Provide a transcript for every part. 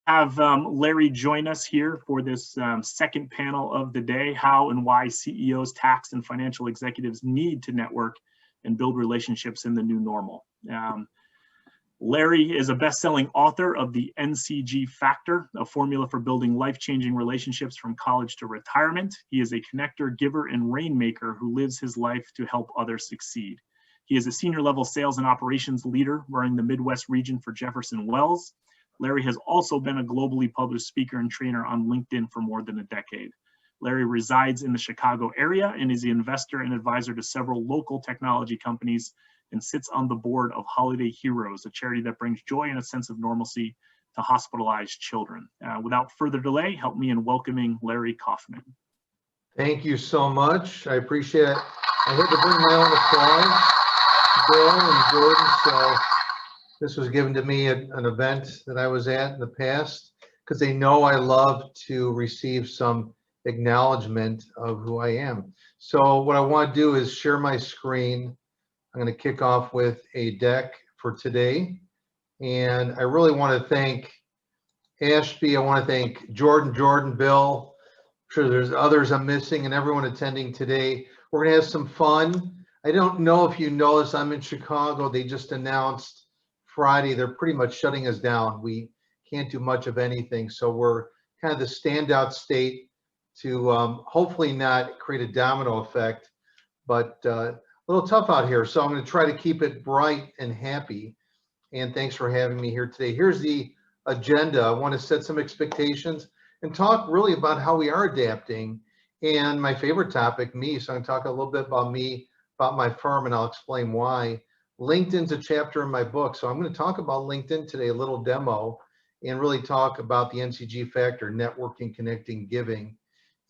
Have Larry join us here for this second panel of the day, how and why CEOs, tax and financial executives need to network and build relationships in the new normal. Larry is a best-selling author of the NCG Factor, a formula for building life-changing relationships from college to retirement. He is a connector, giver, and rainmaker who lives his life to help others succeed. He is a senior-level sales and operations leader running the Midwest region for Jefferson Wells. Larry has also been a globally published speaker and trainer on LinkedIn for more than a decade. Larry resides in the Chicago area and is the investor and advisor to several local technology companies and sits on the board of Holiday Heroes, a charity that brings joy and a sense of normalcy to hospitalized children. Without further delay, help me in welcoming Larry Kaufman. Thank you so much. I appreciate it. I had to bring my own applause, Bill and Jordan, so this was given to me at an event that I was at in the past because they know I love to receive some acknowledgement of who I am. So what I want to do is share my screen. I'm going to kick off with a deck for today. And I really want to thank Ashby. I want to thank Jordan, Bill. I'm sure there's others I'm missing and everyone attending today. We're going to have some fun. I don't know if you noticed, I'm in Chicago. They just announced Friday, they're pretty much shutting us down. We can't do much of anything. So we're kind of the standout state to hopefully not create a domino effect, but a little tough out here. So I'm going to try to keep it bright and happy. And thanks for having me here today. Here's the agenda. I want to set some expectations and talk really about how we are adapting. And my favorite topic, me. So I'm going to talk a little bit about me, about my firm, and I'll explain why. LinkedIn's a chapter in my book. So I'm going to talk about LinkedIn today, a little demo, and really talk about the NCG Factor, networking, connecting, giving,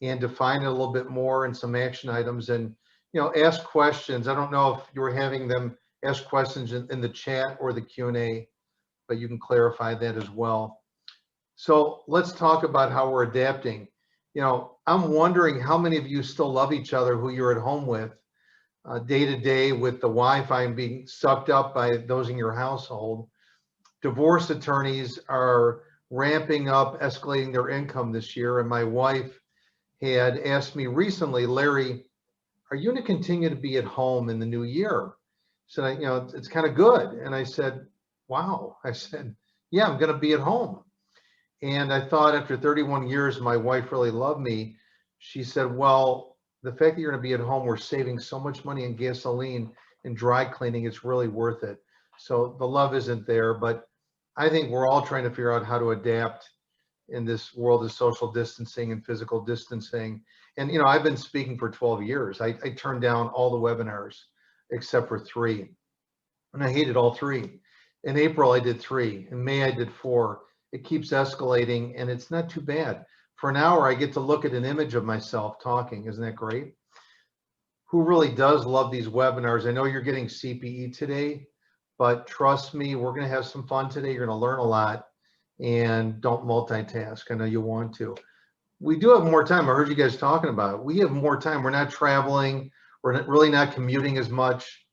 and define it a little bit more and some action items and, ask questions. I don't know if you were having them ask questions in the chat or the Q&A, but you can clarify that as well. So let's talk about how we're adapting. I'm wondering how many of you still love each other who you're at home with. Day to day with the Wi-Fi and being sucked up by those in your household. Divorce attorneys are ramping up, escalating their income this year. And my wife had asked me recently, Larry, are you going to continue to be at home in the new year? So it's kind of good. And I said, wow. I said, yeah, I'm going to be at home. And I thought after 31 years, my wife really loved me. She said, well, the fact that you're going to be at home, we're saving so much money in gasoline and dry cleaning, it's really worth it. So the love isn't there, but I think we're all trying to figure out how to adapt in this world of social distancing and physical distancing. And, I've been speaking for 12 years. I turned down all the webinars except for 3. And I hated all 3. In April, I did 3. In May, I did 4. It keeps escalating and it's not too bad. For an hour, I get to look at an image of myself talking. Isn't that great? Who really does love these webinars? I know you're getting CPE today, but trust me, we're going to have some fun today. You're going to learn a lot and don't multitask. I know you want to. We do have more time. I heard you guys talking about it. We have more time. We're not traveling. We're really not commuting as much.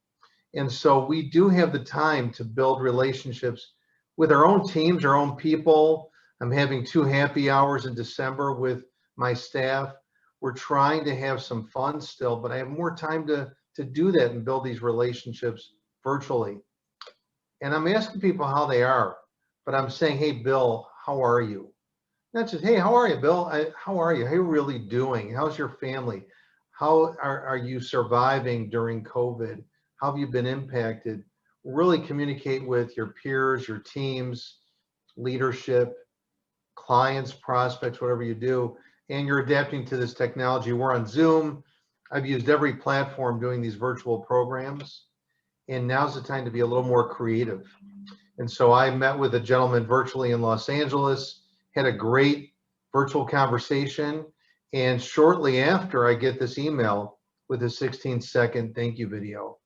And so we do have the time to build relationships with our own teams, our own people. I'm having 2 happy hours in December with my staff. We're trying to have some fun still, but I have more time to do that and build these relationships virtually. And I'm asking people how they are, but I'm saying, hey, Bill, how are you? Not just, hey, how are you, Bill? How are you? How are you really doing? How's your family? How are you surviving during COVID? How have you been impacted? Really communicate with your peers, your teams, leadership, clients, prospects, whatever you do, and you're adapting to this technology. We're on Zoom. I've used every platform doing these virtual programs, and now's the time to be a little more creative. And so I met with a gentleman virtually in Los Angeles, had a great virtual conversation, and shortly after I get this email, with a 16-second thank you video.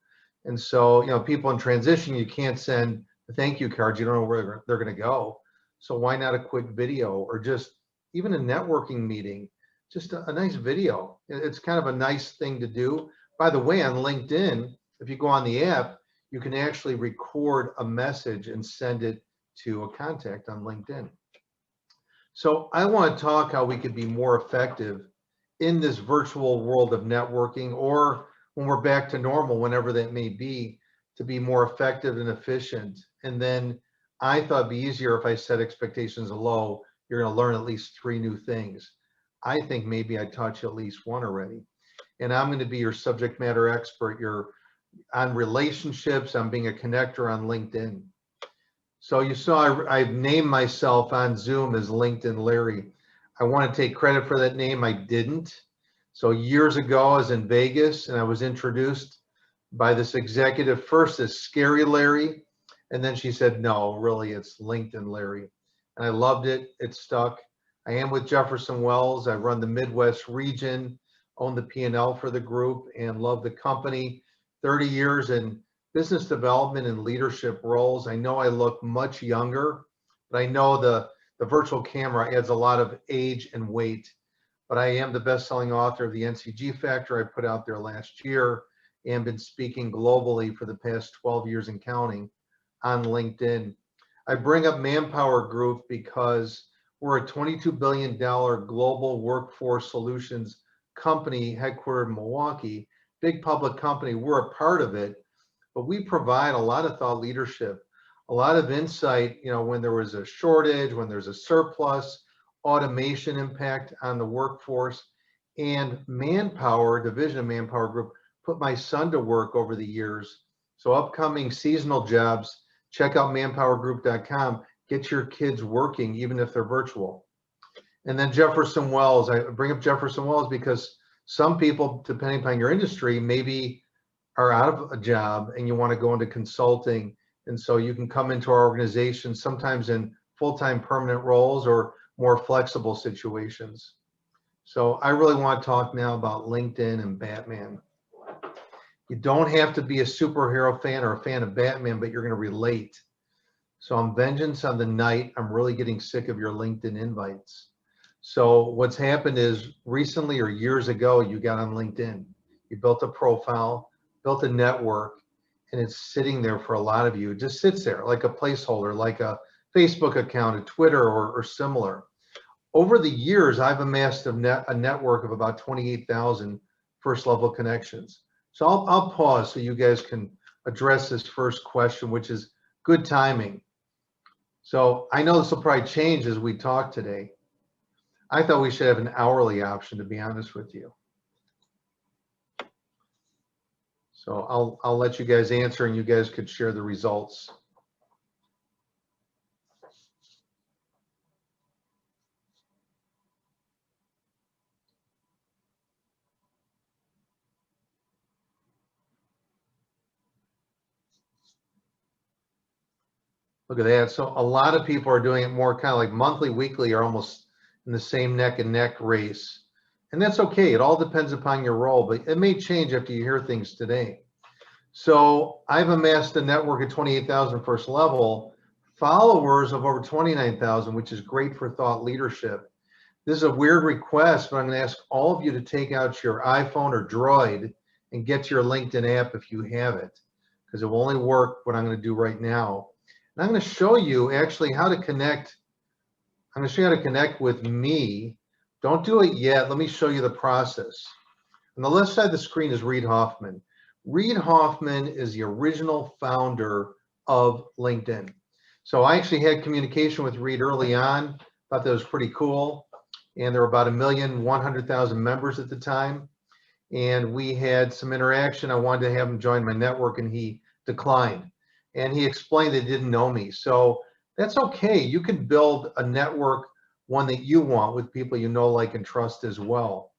And so, you know, people in transition, you can't send the thank you cards. You don't know where they're going to go. So why not a quick video, or just even a networking meeting, just a nice video. It's kind of a nice thing to do. By the way, on LinkedIn, if you go on the app, you can actually record a message and send it to a contact on LinkedIn. So I want to talk how we could be more effective in this virtual world of networking, or when we're back to normal, whenever that may be, to be more effective and efficient. And then I thought it'd be easier if I set expectations low. You're going to learn at least 3 new things. I think maybe I taught you at least 1 already. And I'm going to be your subject matter expert. You're on relationships. I'm being a connector on LinkedIn. So you saw I've named myself on Zoom as LinkedIn Larry. I want to take credit for that name. I didn't. So years ago, I was in Vegas and I was introduced by this executive first as Scary Larry. And then she said, no, really, it's LinkedIn Larry. And I loved it. It stuck. I am with Jefferson Wells. I run the Midwest region, own the P&L for the group, and love the company. 30 years in business development and leadership roles. I know I look much younger, but I know the virtual camera adds a lot of age and weight. But I am the best-selling author of the NCG Factor I put out there last year, and been speaking globally for the past 12 years and counting on LinkedIn. I bring up Manpower Group because we're a $22 billion global workforce solutions company headquartered in Milwaukee, big public company. We're a part of it, but we provide a lot of thought leadership, a lot of insight, you know, when there was a shortage, when there's a surplus, automation impact on the workforce. And Manpower, division of Manpower Group, put my son to work over the years. So upcoming seasonal jobs, check out manpowergroup.com. Get your kids working, even if they're virtual. And then Jefferson Wells. I bring up Jefferson Wells because some people, depending upon your industry, maybe are out of a job and you want to go into consulting. And so you can come into our organization, sometimes in full-time permanent roles or more flexible situations. So I really want to talk now about LinkedIn and Batman. You don't have to be a superhero fan or a fan of Batman, but you're going to relate. So I'm vengeance on the night. I'm really getting sick of your LinkedIn invites. So what's happened is recently or years ago, you got on LinkedIn. You built a profile, built a network, and it's sitting there for a lot of you. It just sits there like a placeholder, like a Facebook account, a Twitter, or similar. Over the years, I've amassed a network of about 28,000 first-level connections. So I'll pause so you guys can address this first question, which is good timing. So I know this will probably change as we talk today. I thought we should have an hourly option, to be honest with you. So I'll let you guys answer and you guys could share the results. Look at that. So a lot of people are doing it more kind of like monthly, weekly, or almost in the same neck and neck race. And that's okay. It all depends upon your role, but it may change after you hear things today. So I've amassed a network of 28,000 first level, followers of over 29,000, which is great for thought leadership. This is a weird request, but I'm going to ask all of you to take out your iPhone or Droid and get to your LinkedIn app if you have it, because it will only work what I'm going to do right now. And I'm going to show you actually how to connect. I'm going to show you how to connect with me. Don't do it yet. Let me show you the process. On the left side of the screen is Reid Hoffman. Reid Hoffman is the original founder of LinkedIn. So I actually had communication with Reid early on. Thought that was pretty cool. And there were about 1,100,000 members at the time. And we had some interaction. I wanted to have him join my network and he declined. And he explained that he didn't know me. So that's okay. You can build a network, one that you want, with people you know, like, and trust as well.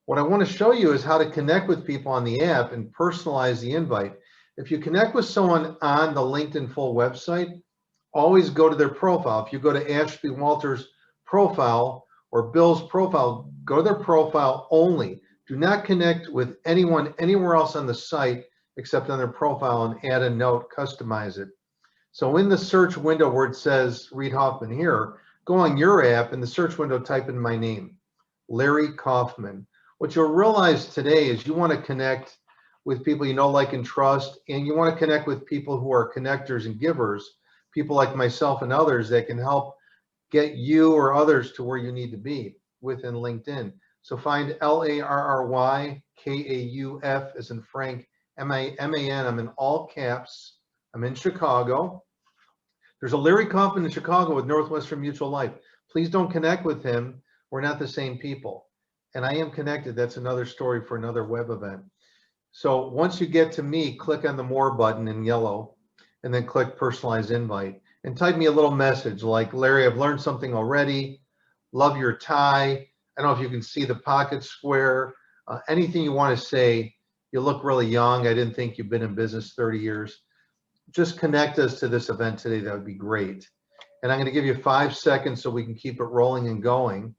What I want to show you is how to connect with people on the app and personalize the invite. If you connect with someone on the LinkedIn full website, always go to their profile. If you go to Ashby Walters' profile or Bill's profile, go to their profile only. Do not connect with anyone anywhere else on the site except on their profile and add a note, customize it. So in the search window where it says Reid Hoffman here, go on your app, in the search window, type in my name, Larry Kaufman. What you'll realize today is you want to connect with people you know, like, and trust, and you want to connect with people who are connectors and givers, people like myself and others that can help get you or others to where you need to be within LinkedIn. So find LARRYKAUF as in Frank, MAN. I'm in all caps. I'm in Chicago. There's a Larry Kaufman in Chicago with Northwestern Mutual Life. Please don't connect with him. We're not the same people. And I am connected. That's another story for another web event. So once you get to me, click on the More button in yellow, and then click Personalized Invite. And type me a little message like, Larry, I've learned something already. Love your tie. I don't know if you can see the pocket square. Anything you want to say. You look really young. I didn't think you've been in business 30 years. Just connect us to this event today. That would be great. And I'm going to give you 5 seconds so we can keep it rolling and going.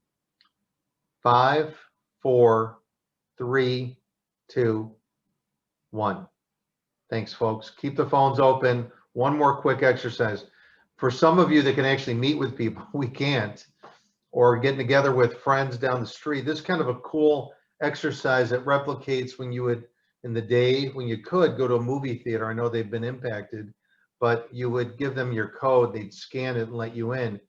5, 4, 3, 2, 1. Thanks, folks. Keep the phones open. One more quick exercise. For some of you that can actually meet with people, we can't, or getting together with friends down the street. This is kind of a cool exercise that replicates when you would, in the day when you could go to a movie theater. I know they've been impacted, but you would give them your code, they'd scan it and let you in.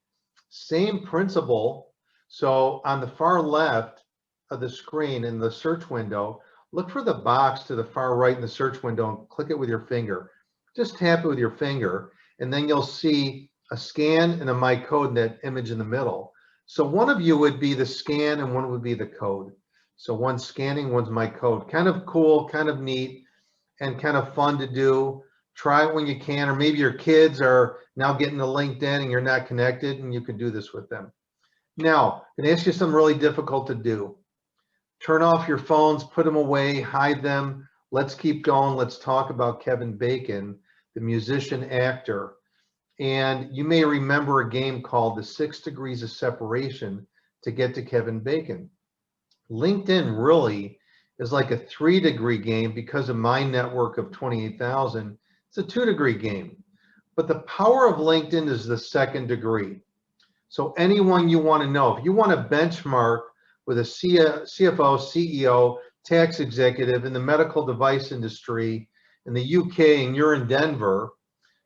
Same principle. So on the far left of the screen in the search window, look for the box to the far right in the search window and click it with your finger. Just tap it with your finger, and then you'll see a scan and a my code in that image in the middle. So one of you would be the scan and one would be the code. So one's scanning, one's my code. Kind of cool, kind of neat, and kind of fun to do. Try it when you can, or maybe your kids are now getting to LinkedIn and you're not connected, and you can do this with them. Now, I'm going to ask you something really difficult to do. Turn off your phones, put them away, hide them. Let's keep going. Let's talk about Kevin Bacon, the musician actor. And you may remember a game called the 6 Degrees of Separation to get to Kevin Bacon. LinkedIn really is like a 3-degree game because of my network of 28,000. It's a 2-degree game. But the power of LinkedIn is the 2nd degree. So anyone you want to know, if you want to benchmark with a CFO, CEO, tax executive in the medical device industry in the UK, and you're in Denver,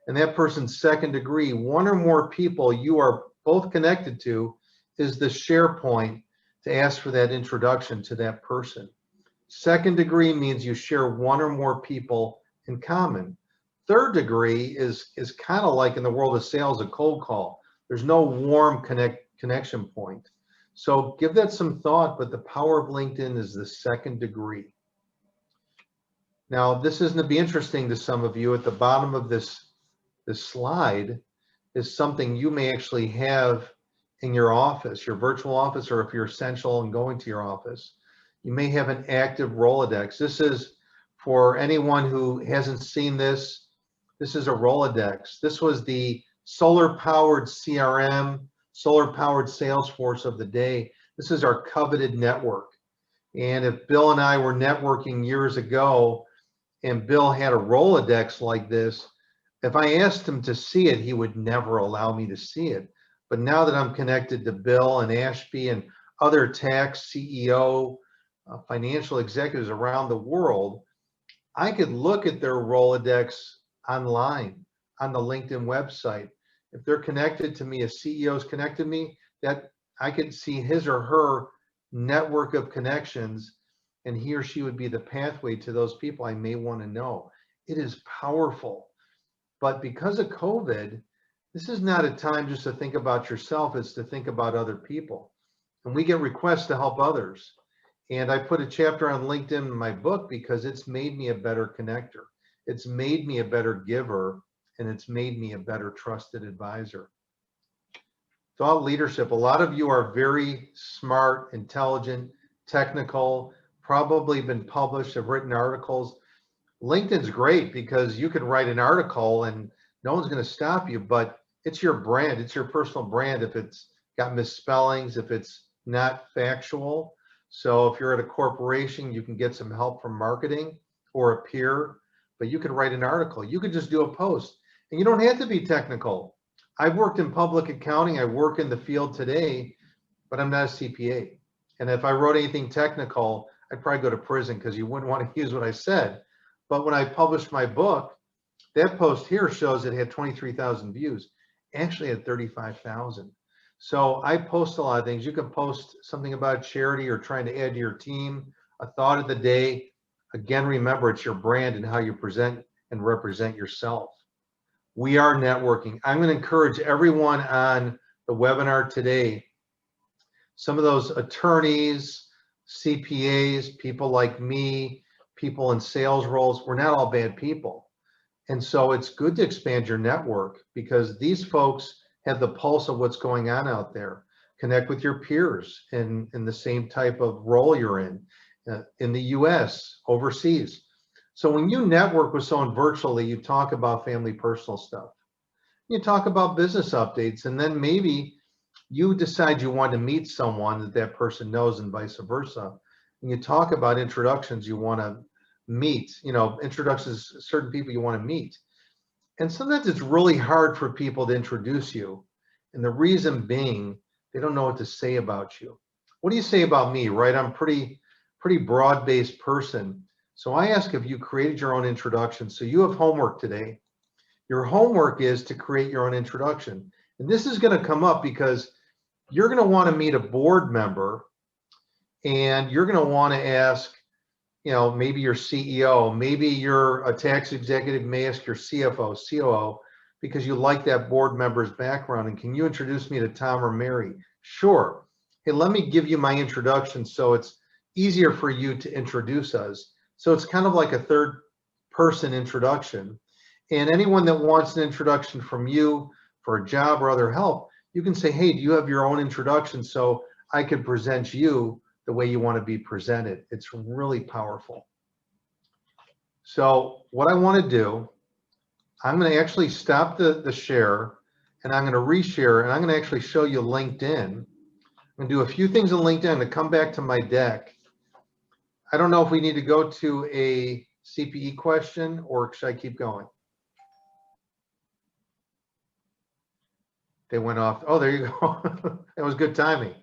and that person's 2nd degree, one or more people you are both connected to is the share point to ask for that introduction to that person. 2nd degree means you share one or more people in common. 3rd degree is kind of like in the world of sales, a cold call. There's no warm connection point. So give that some thought, but the power of LinkedIn is the 2nd degree. Now, this is going to be interesting to some of you. At the bottom of this slide is something you may actually have in your office, your virtual office, or if you're essential and going to your office, you may have an active Rolodex. This is for anyone who hasn't seen this. This is a Rolodex. This was the solar-powered CRM, solar-powered Salesforce of the day. This is our coveted network. And if Bill and I were networking years ago, and Bill had a Rolodex like this, if I asked him to see it, he would never allow me to see it. But now that I'm connected to Bill and Ashby and other tax CEO, financial executives around the world, I could look at their Rolodex online on the LinkedIn website. If they're connected to me, a CEO's connected to me, that I could see his or her network of connections, and he or she would be the pathway to those people I may want to know. It is powerful. But because of COVID, this is not a time just to think about yourself, it's to think about other people. And we get requests to help others. And I put a chapter on LinkedIn in my book because it's made me a better connector. It's made me a better giver, and it's made me a better trusted advisor. Thought leadership. A lot of you are very smart, intelligent, technical, probably been published, have written articles. LinkedIn's great because you can write an article and no one's going to stop you, but it's your brand. It's your personal brand if it's got misspellings, if it's not factual. So if you're at a corporation, you can get some help from marketing or a peer, but you could write an article. You could just do a post, and you don't have to be technical. I've worked in public accounting. I work in the field today, but I'm not a CPA. And if I wrote anything technical, I'd probably go to prison because you wouldn't want to use what I said. But when I published my book, that post here shows it had 23,000 views. Actually had 35,000. So I post a lot of things. You can post something about charity or trying to add to your team, a thought of the day. Again, remember, it's your brand and how you present and represent yourself. We are networking. I'm going to encourage everyone on the webinar today, some of those attorneys, CPAs, people like me, people in sales roles, we're not all bad people. And so it's good to expand your network because these folks have the pulse of what's going on out there. Connect with your peers in the same type of role you're in the US, overseas. So when you network with someone virtually, you talk about family personal stuff. You talk about business updates, and then maybe you decide you want to meet someone that that person knows and vice versa. And you talk about introductions you want to meet, introductions to certain people you want to meet. And sometimes it's really hard for people to introduce you. And the reason being, they don't know what to say about you. What do you say about me, right? I'm pretty broad-based person. So I ask if you created your own introduction. So you have homework today. Your homework is to create your own introduction. And this is going to come up because you're going to want to meet a board member and you're going to want to ask, maybe your CEO, maybe you're a tax executive, may ask your CFO, COO, because you like that board member's background. And can you introduce me to Tom or Mary? Sure. Hey, let me give you my introduction so it's easier for you to introduce us. So it's kind of like a third person introduction. And anyone that wants an introduction from you for a job or other help, you can say, hey, do you have your own introduction so I could present you the way you want to be presented? It's really powerful. So what I want to do, I'm going to actually stop the share and I'm going to reshare and I'm going to actually show you LinkedIn. I'm going to do a few things on LinkedIn to come back to my deck. I don't know if we need to go to a CPE question or should I keep going? They went off. Oh, there you go. That was good timing.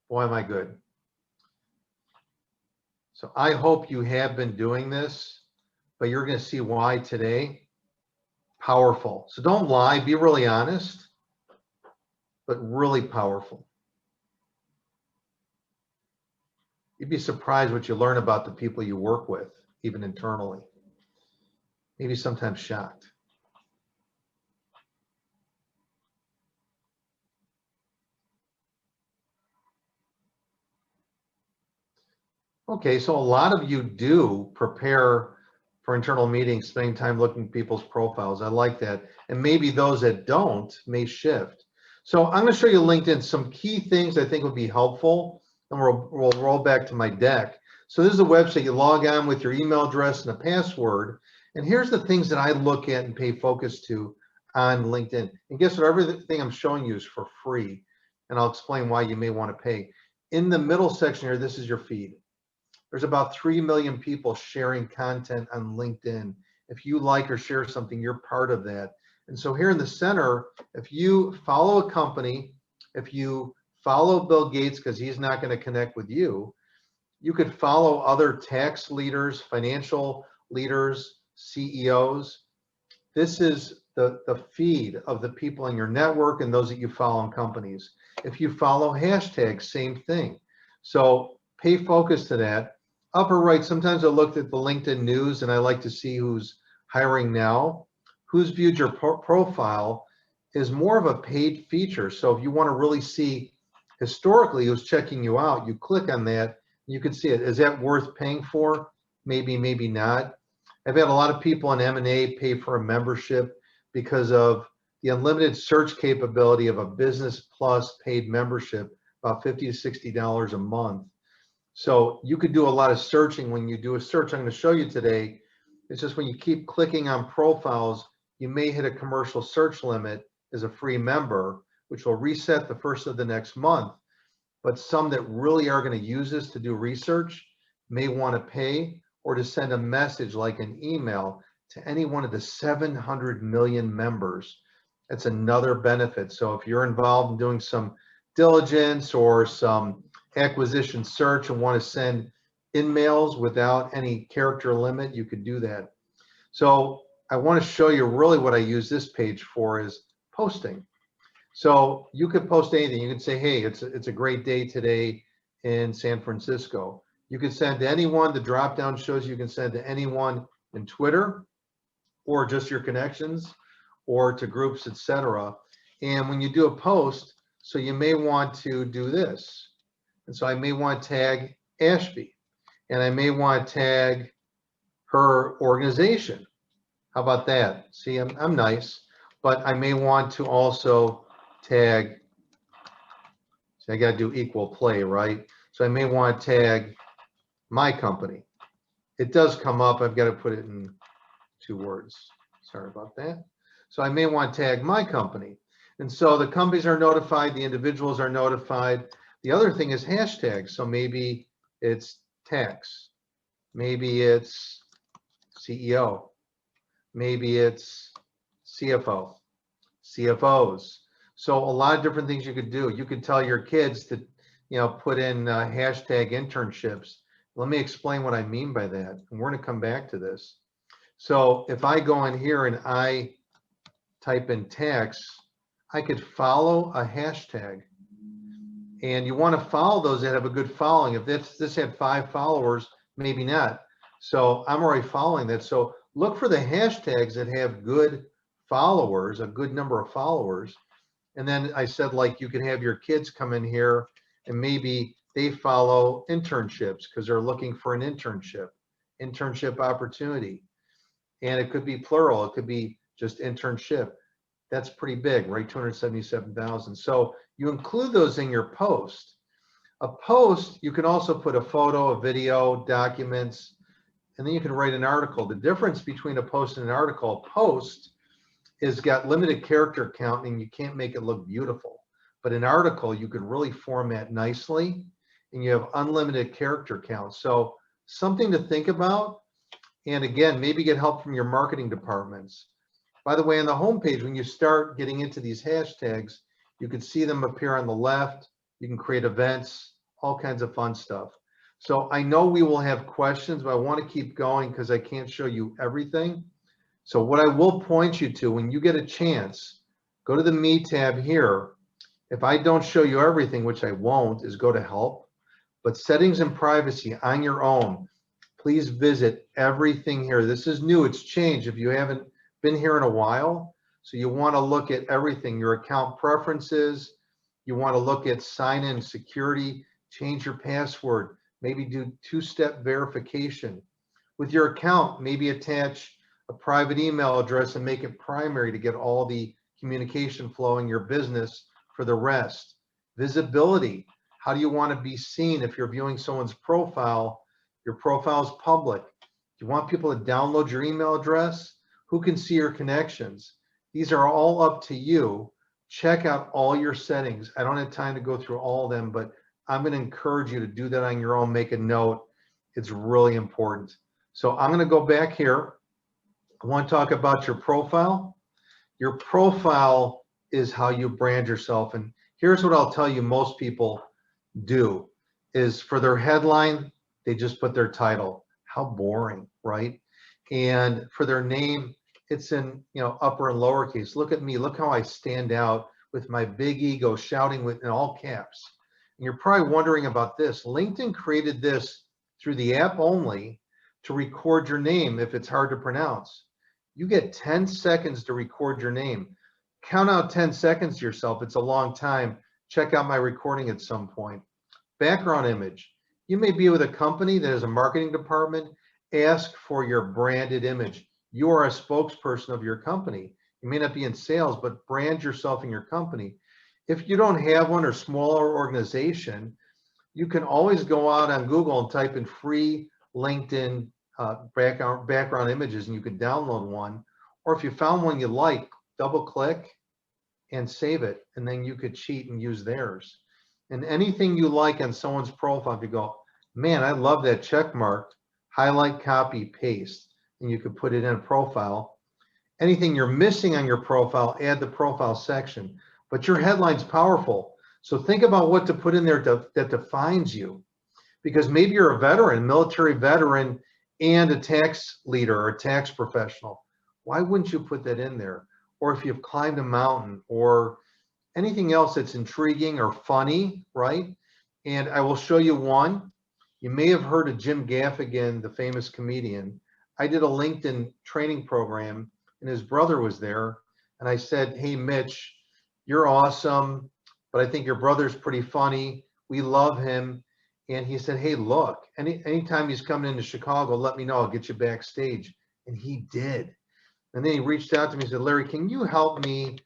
Boy, am I good. So I hope you have been doing this, but you're going to see why today. Powerful. So don't lie, be really honest, but really powerful. You'd be surprised what you learn about the people you work with, even internally. Maybe sometimes shocked. Okay, so a lot of you do prepare for internal meetings, spending time looking at people's profiles. I like that. And maybe those that don't may shift. So I'm going to show you LinkedIn, some key things I think would be helpful, and we'll roll back to my deck. So this is a website. You log on with your email address and a password. And here's the things that I look at and pay focus to on LinkedIn. And guess what? Everything I'm showing you is for free. And I'll explain why you may want to pay. In the middle section here, this is your feed. There's about 3 million people sharing content on LinkedIn. If you like or share something, you're part of that. And so here in the center, if you follow a company, if you follow Bill Gates, because he's not going to connect with you, you could follow other tax leaders, financial leaders, CEOs. This is the feed of the people in your network and those that you follow in companies. If you follow hashtags, same thing. So pay focus to that. Upper right, sometimes I looked at the LinkedIn news and I like to see who's hiring now. Who's viewed your profile is more of a paid feature. So if you want to really see historically who's checking you out, you click on that, you can see it. Is that worth paying for? Maybe, maybe not. I've had a lot of people in M&A pay for a membership because of the unlimited search capability of a Business Plus paid membership, about $50 to $60 a month. So you could do a lot of searching when you do a search. I'm going to show you today. It's just when you keep clicking on profiles, you may hit a commercial search limit as a free member, which will reset the first of the next month. but some that really are going to use this to do research may want to pay, or to send a message like an email to any one of the 700 million members. That's another benefit. So if you're involved in doing some diligence or some acquisition search and want to send in-mails without any character limit, you could do that. So I want to show you really what I use this page for is posting. So you could post anything. You could say, hey, it's a great day today in San Francisco. You can send to anyone. The drop down shows you can send to anyone in Twitter, or just your connections, or to groups, etc. And when you do a post, so you may want to do this. And so I may want to tag Ashby, and I may want to tag her organization. How about that? See, I'm nice, but I may want to also tag, see, I got to do equal play, right? So I may want to tag my company. It does come up. I've got to put it in 2 words. Sorry about that. So I may want to tag my company. And so the companies are notified, the individuals are notified. The other thing is hashtags. So maybe it's tax, maybe it's CEO, maybe it's CFO, CFOs. So a lot of different things you could do. You could tell your kids to, put in hashtag internships. Let me explain what I mean by that. And we're going to come back to this. So if I go in here and I type in tax, I could follow a hashtag. And you want to follow those that have a good following. If this had 5 followers, maybe not. So I'm already following that. So look for the hashtags that have good followers, a good number of followers. And then I said, like, you could have your kids come in here and maybe they follow internships because they're looking for an internship opportunity. And it could be plural. It could be just internship. That's pretty big, right? 277,000. So you include those in your post. A post, you can also put a photo, a video, documents, and then you can write an article. The difference between a post and an article, a post is got limited character count and you can't make it look beautiful. But an article, you could really format nicely and you have unlimited character count. So something to think about. And again, maybe get help from your marketing departments. By the way, on the homepage, when you start getting into these hashtags, you can see them appear on the left. You can create events, all kinds of fun stuff. So I know we will have questions, but I want to keep going because I can't show you everything. So what I will point you to, when you get a chance, go to the Me tab here. If I don't show you everything, which I won't, is go to Help. But settings and privacy on your own, please visit everything here. This is new, it's changed if you haven't been here in a while. So you want to look at everything, your account preferences. You want to look at sign-in security, change your password, maybe do 2-step verification. With your account, maybe attach a private email address and make it primary to get all the communication flow in your business for the rest. Visibility, how do you want to be seen if you're viewing someone's profile? Your profile is public. Do you want people to download your email address? Who can see your connections? These are all up to you. Check out all your settings. I don't have time to go through all of them, but I'm going to encourage you to do that on your own. Make a note. It's really important. So I'm going to go back here. I want to talk about your profile. Your profile is how you brand yourself. And here's what I'll tell you most people do is for their headline, they just put their title. How boring, right? And for their name, it's in upper and lowercase. Look at me. Look how I stand out with my big ego shouting in all caps. And you're probably wondering about this. LinkedIn created this through the app only to record your name if it's hard to pronounce. You get 10 seconds to record your name. Count out 10 seconds to yourself. It's a long time. Check out my recording at some point. Background image. You may be with a company that has a marketing department. Ask for your branded image. You are a spokesperson of your company. You may not be in sales, but brand yourself in your company. If you don't have one or smaller organization, you can always go out on Google and type in free LinkedIn background images and you can download one. Or if you found one you like, double click and save it. And then you could cheat and use theirs. And anything you like on someone's profile, if you go, man, I love that check mark, highlight, copy, paste, and you could put it in a profile. Anything you're missing on your profile, add the profile section. But your headline's powerful. So think about what to put in there that defines you. Because maybe you're a veteran, military veteran, and a tax leader or a tax professional. Why wouldn't you put that in there? Or if you've climbed a mountain or anything else that's intriguing or funny, right? And I will show you one. You may have heard of Jim Gaffigan, the famous comedian. I did a LinkedIn training program and his brother was there. And I said, hey, Mitch, you're awesome, but I think your brother's pretty funny. We love him. And he said, hey, look, anytime he's coming into Chicago, let me know, I'll get you backstage. And he did. And then he reached out to me and said, Larry, can you help me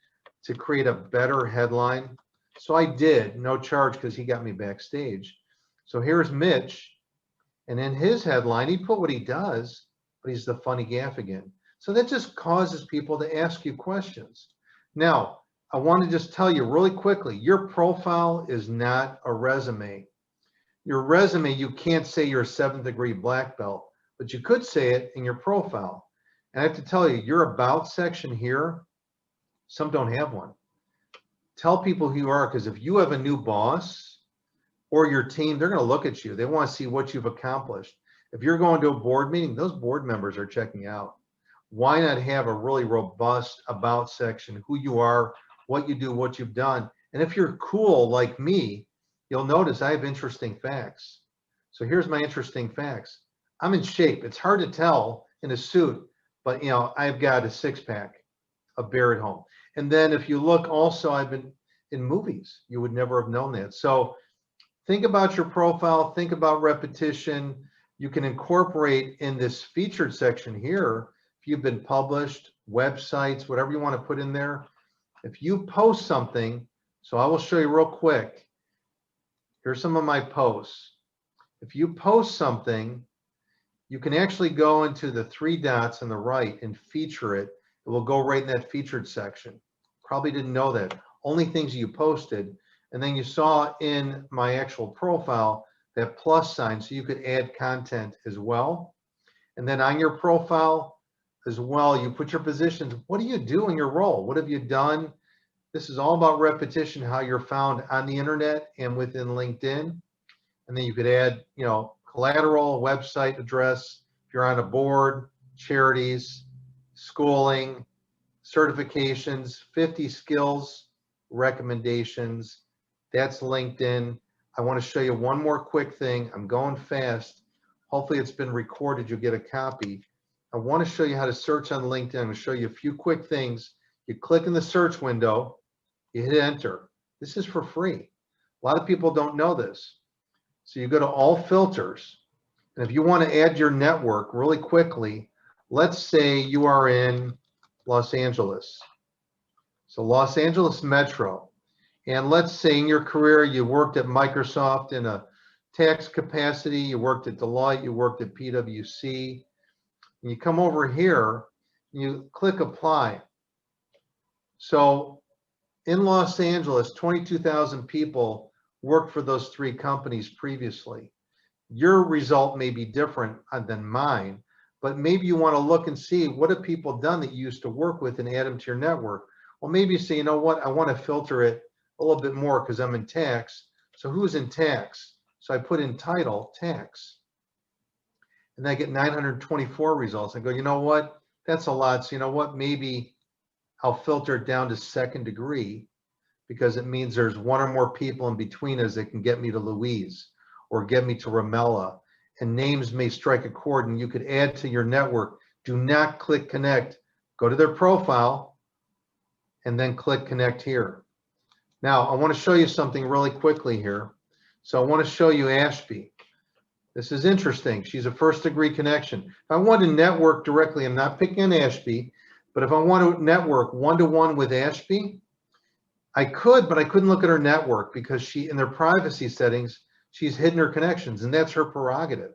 to create a better headline? So I did, no charge, because he got me backstage. So here's Mitch. And in his headline, he put what he does, but he's the funny Gaffigan. So that just causes people to ask you questions. Now, I want to just tell you really quickly, your profile is not a resume. Your resume, you can't say you're a 7th degree black belt, but you could say it in your profile. And I have to tell you, your about section here, some don't have one. Tell people who you are, because if you have a new boss or your team, they're going to look at you. They want to see what you've accomplished. If you're going to a board meeting, those board members are checking out. Why not have a really robust about section, who you are, what you do, what you've done. And if you're cool like me, you'll notice I have interesting facts. So here's my interesting facts. I'm in shape. It's hard to tell in a suit, but you know, I've got a 6-pack of beer at home. And then if you look also, I've been in movies. You would never have known that. So think about your profile, think about repetition. You can incorporate in this featured section here, if you've been published, websites, whatever you want to put in there. If you post something, so I will show you real quick. Here's some of my posts. If you post something, you can actually go into the 3 dots on the right and feature it. It will go right in that featured section. Probably didn't know that. Only things you posted. And then you saw in my actual profile that plus sign, so you could add content as well. And then on your profile as well, you put your positions. What do you do in your role? What have you done? This is all about repetition, how you're found on the internet and within LinkedIn. And then you could add, you know, collateral, website address, if you're on a board, charities, schooling, certifications, 50 skills, recommendations. That's LinkedIn. I want to show you one more quick thing. I'm going fast. Hopefully it's been recorded. You'll get a copy. I want to show you how to search on LinkedIn. I'm going to show you a few quick things. You click in the search window, you hit enter. This is for free. A lot of people don't know this. So you go to all filters. And if you want to add your network really quickly, let's say you are in Los Angeles. So Los Angeles Metro. And let's say in your career, you worked at Microsoft in a tax capacity, you worked at Deloitte, you worked at PwC. And you come over here, you click apply. So in Los Angeles, 22,000 people worked for those 3 companies previously. Your result may be different than mine, but maybe you want to look and see what have people done that you used to work with and add them to your network. Well, maybe you say, you know what, I want to filter it a little bit more because I'm in tax. So who's in tax? So I put in title, tax. And I get 924 results. I go, you know what, that's a lot. So you know what, maybe I'll filter it down to 2nd degree because it means there's 1 or more people in between us that can get me to Louise or get me to Ramella, and names may strike a chord and you could add to your network. Do not click connect. Go to their profile and then click connect here. Now, I want to show you something really quickly here. So I want to show you Ashby. This is interesting. She's a 1st degree connection. If I want to network directly, I'm not picking on Ashby, but if I want to network 1-to-1 with Ashby, I could, but I couldn't look at her network because she, in their privacy settings, she's hidden her connections, and that's her prerogative.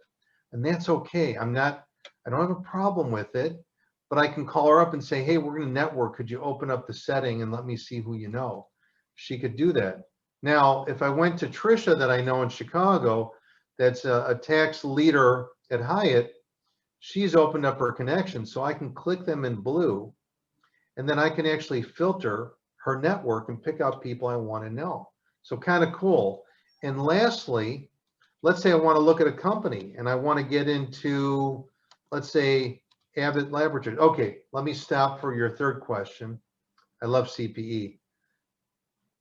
And that's okay. I don't have a problem with it, but I can call her up and say, hey, we're going to network. Could you open up the setting and let me see who you know? She could do that. Now, if I went to Trisha that I know in Chicago, that's a tax leader at Hyatt, she's opened up her connections, so I can click them in blue, and then I can actually filter her network and pick out people I want to know. So kind of cool. And lastly, let's say I want to look at a company and I want to get into, let's say, Abbott Laboratories. Okay, let me stop for your third question. I love CPE.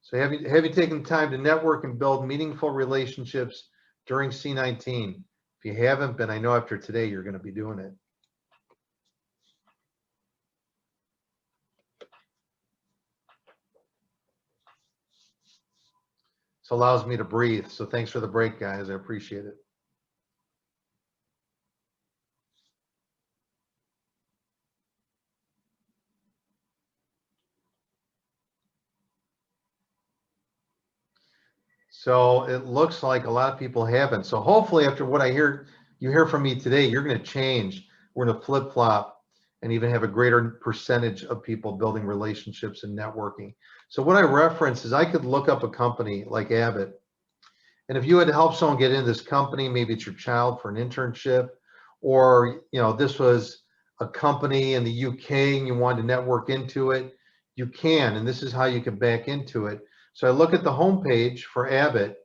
So have you taken time to network and build meaningful relationships during C19? If you haven't been, I know after today you're going to be doing it. This allows me to breathe. So thanks for the break, guys. I appreciate it. So it looks like a lot of people haven't. So hopefully after what you hear from me today, you're going to change. We're going to flip flop and even have a greater percentage of people building relationships and networking. So what I reference is I could look up a company like Abbott. And if you had to help someone get into this company, maybe it's your child for an internship, or this was a company in the UK and you wanted to network into it, you can, and this is how you can back into it. So I look at the homepage for Abbott,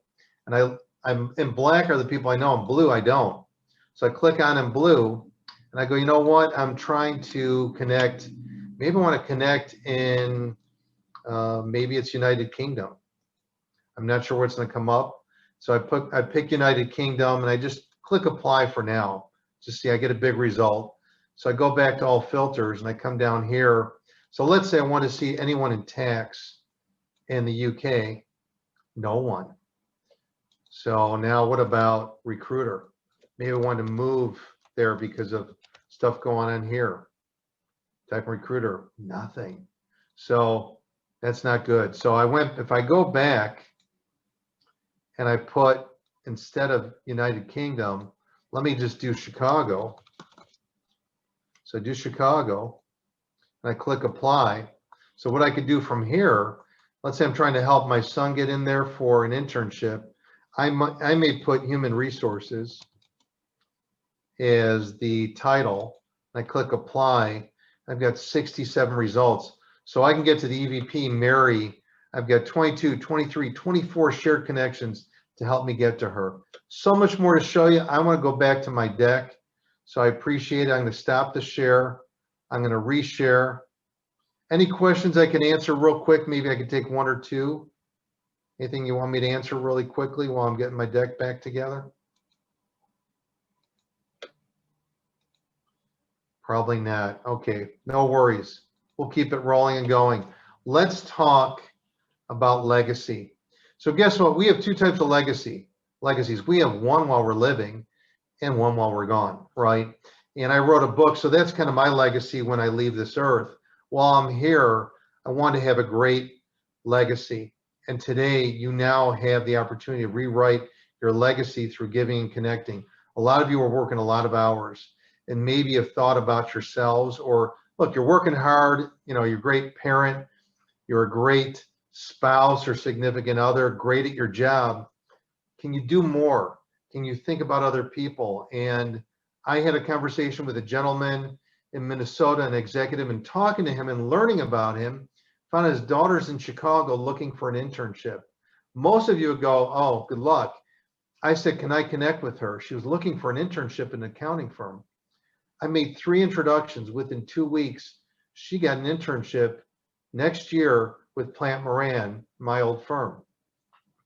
and I'm in black are the people I know, in blue I don't. So I click on in blue, and I go, you know what? I'm trying to connect. Maybe I want to connect in, maybe it's United Kingdom. I'm not sure what's going to come up. So I pick United Kingdom, and I just click apply for now. Just see, I get a big result. So I go back to all filters, and I come down here. So let's say I want to see anyone in tax in the UK. No one. So now what about recruiter? Maybe I want to move there because of stuff going on here. Type recruiter, nothing. So that's not good. So if I go back and I put, instead of United Kingdom, let me just do Chicago. So I do Chicago, and I click apply. So what I could do from here, let's say I'm trying to help my son get in there for an internship. I may put human resources as the title. I click apply. I've got 67 results. So I can get to the EVP, Mary. I've got 22, 23, 24 shared connections to help me get to her. So much more to show you. I want to go back to my deck. So I appreciate it. I'm going to stop the share. I'm going to reshare. Any questions I can answer real quick? Maybe I can take one or two. Anything you want me to answer really quickly while I'm getting my deck back together? Probably not. Okay, no worries. We'll keep it rolling and going. Let's talk about legacy. So guess what? We have two types of legacies. We have one while we're living and one while we're gone, right? And I wrote a book, so that's kind of my legacy when I leave this earth. While I'm here, I want to have a great legacy. And today, you now have the opportunity to rewrite your legacy through giving and connecting. A lot of you are working a lot of hours, and maybe have thought about yourselves, or look, you're working hard, you're a great parent, you're a great spouse or significant other, great at your job. Can you do more? Can you think about other people? And I had a conversation with a gentleman in Minnesota, an executive, and talking to him and learning about him, found his daughter's in Chicago looking for an internship. Most of you would go, oh, good luck. I said, can I connect with her? She was looking for an internship in an accounting firm. I made 3 introductions within 2 weeks. She got an internship next year with Plant Moran, my old firm.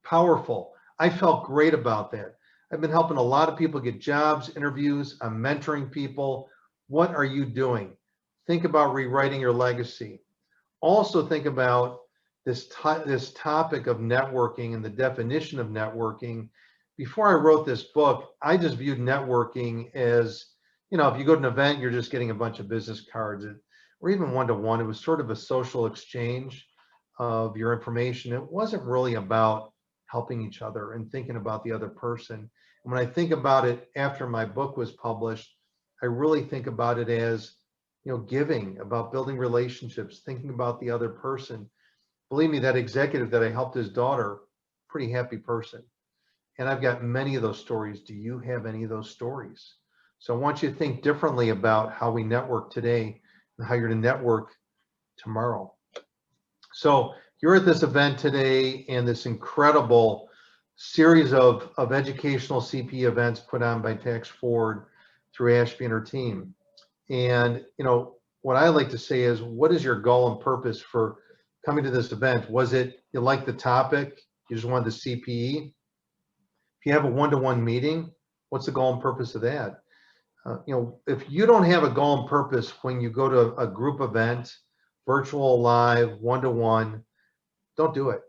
Powerful. I felt great about that. I've been helping a lot of people get jobs, interviews. I'm mentoring people. What are you doing? Think about rewriting your legacy. Also think about this topic of networking and the definition of networking. Before I wrote this book, I just viewed networking as, if you go to an event, you're just getting a bunch of business cards, or even one-to-one. It was sort of a social exchange of your information. It wasn't really about helping each other and thinking about the other person. And when I think about it after my book was published, I really think about it as, giving, about building relationships, thinking about the other person. Believe me, that executive that I helped his daughter, pretty happy person. And I've got many of those stories. Do you have any of those stories? So I want you to think differently about how we network today and how you're to network tomorrow. So you're at this event today and this incredible series of educational CP events put on by Tax Forward through Ashby and her team. And, you know, what I like to say is, what is your goal and purpose for coming to this event? Was it you like the topic? You just wanted the CPE? If you have a one-to-one meeting, what's the goal and purpose of that? You know, if you don't have a goal and purpose when you go to a group event, virtual, live, one-to-one, don't do it.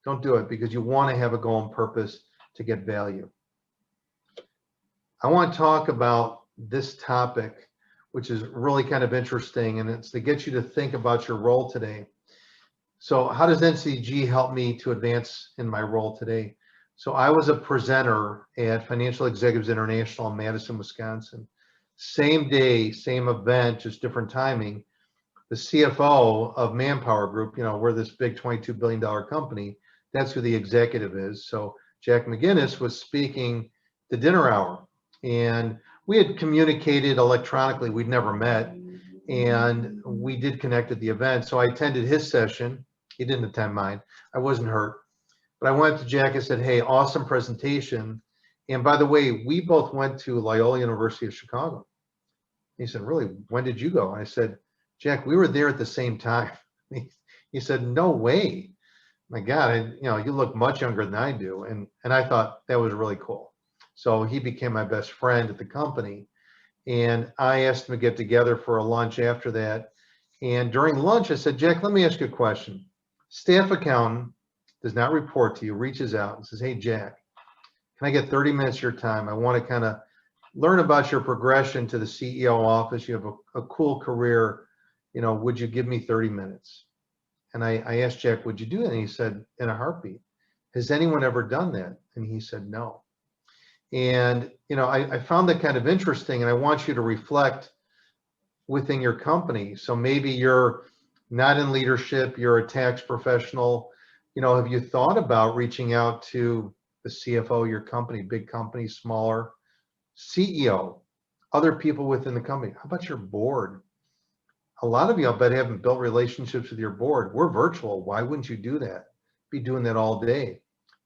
Don't do it, because you want to have a goal and purpose to get value. I want to talk about this topic, which is really kind of interesting, and it's to get you to think about your role today. So how does NCG help me to advance in my role today? So I was a presenter at Financial Executives International in Madison, Wisconsin. Same day, same event, just different timing. The CFO of Manpower Group, you know, we're this big $22 billion company. That's who the executive is. So Jack McGinnis was speaking the dinner hour, and we had communicated electronically. We'd never met, and we did connect at the event. So I attended his session. He didn't attend mine. I wasn't hurt, but I went to Jack and said, hey, awesome presentation. And by the way, we both went to Loyola University of Chicago. He said, really, when did you go? And I said, Jack, we were there at the same time. He said, no way. My God, you know, you look much younger than I do. And I thought that was really cool. So he became my best friend at the company. And I asked him to get together for a lunch after that. And during lunch, I said, Jack, let me ask you a question. Staff accountant does not report to you, reaches out and says, hey, Jack, can I get 30 minutes of your time? I want to kind of learn about your progression to the CEO office. You have a cool career. You know, would you give me 30 minutes? And I asked Jack, would you do that? And he said, in a heartbeat. Has anyone ever done that? And he said, no. And, you know, I found that kind of interesting, and I want you to reflect within your company. So maybe you're not in leadership, you're a tax professional. You know, have you thought about reaching out to the CFO of your company, big company, smaller, CEO, other people within the company? How about your board? A lot of you, I bet, haven't built relationships with your board. We're virtual. Why wouldn't you do that? Be doing that all day.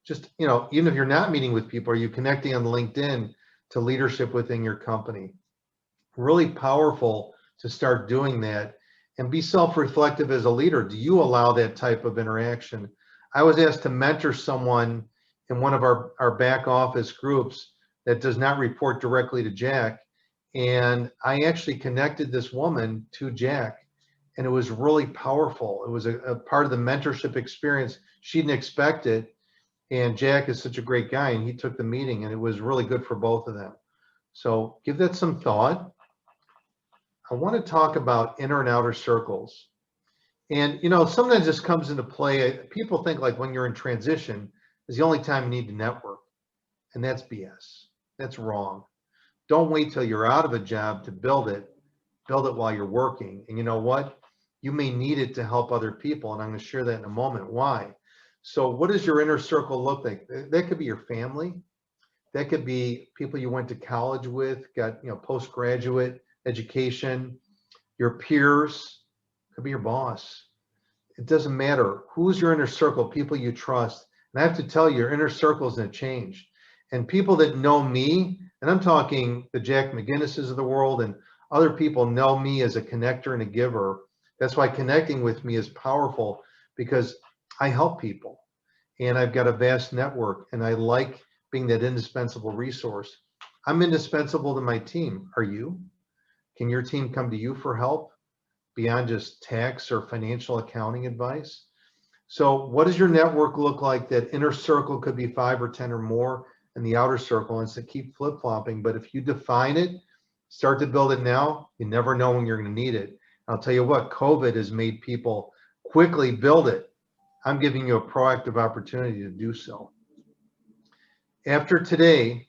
Just, you know, even if you're not meeting with people, are you connecting on LinkedIn to leadership within your company? Really powerful to start doing that, and be self-reflective as a leader. Do you allow that type of interaction? I was asked to mentor someone in one of our back office groups that does not report directly to Jack. And I actually connected this woman to Jack, and it was really powerful. It was a part of the mentorship experience. She didn't expect it. And Jack is such a great guy, and he took the meeting, and it was really good for both of them. So give that some thought. I want to talk about inner and outer circles. And, you know, sometimes this comes into play. People think like when you're in transition is the only time you need to network. And that's BS. That's wrong. Don't wait till you're out of a job to build it. Build it while you're working. And you know what? You may need it to help other people. And I'm going to share that in a moment. Why? So what does your inner circle look like? That could be your family. That could be people you went to college with, got, you know, postgraduate education, your peers, could be your boss. It doesn't matter. Who's your inner circle? People you trust. And I have to tell you, your inner circle is going to change. And people that know me, and I'm talking the Jack McGinnises of the world, and other people know me as a connector and a giver. That's why connecting with me is powerful, because I help people and I've got a vast network, and I like being that indispensable resource. I'm indispensable to my team. Are you? Can your team come to you for help beyond just tax or financial accounting advice? So what does your network look like? That inner circle could be 5 or 10 or more, and the outer circle, and it's to keep flip-flopping. But if you define it, start to build it now, you never know when you're going to need it. I'll tell you what, COVID has made people quickly build it. I'm giving you a proactive opportunity to do so. After today,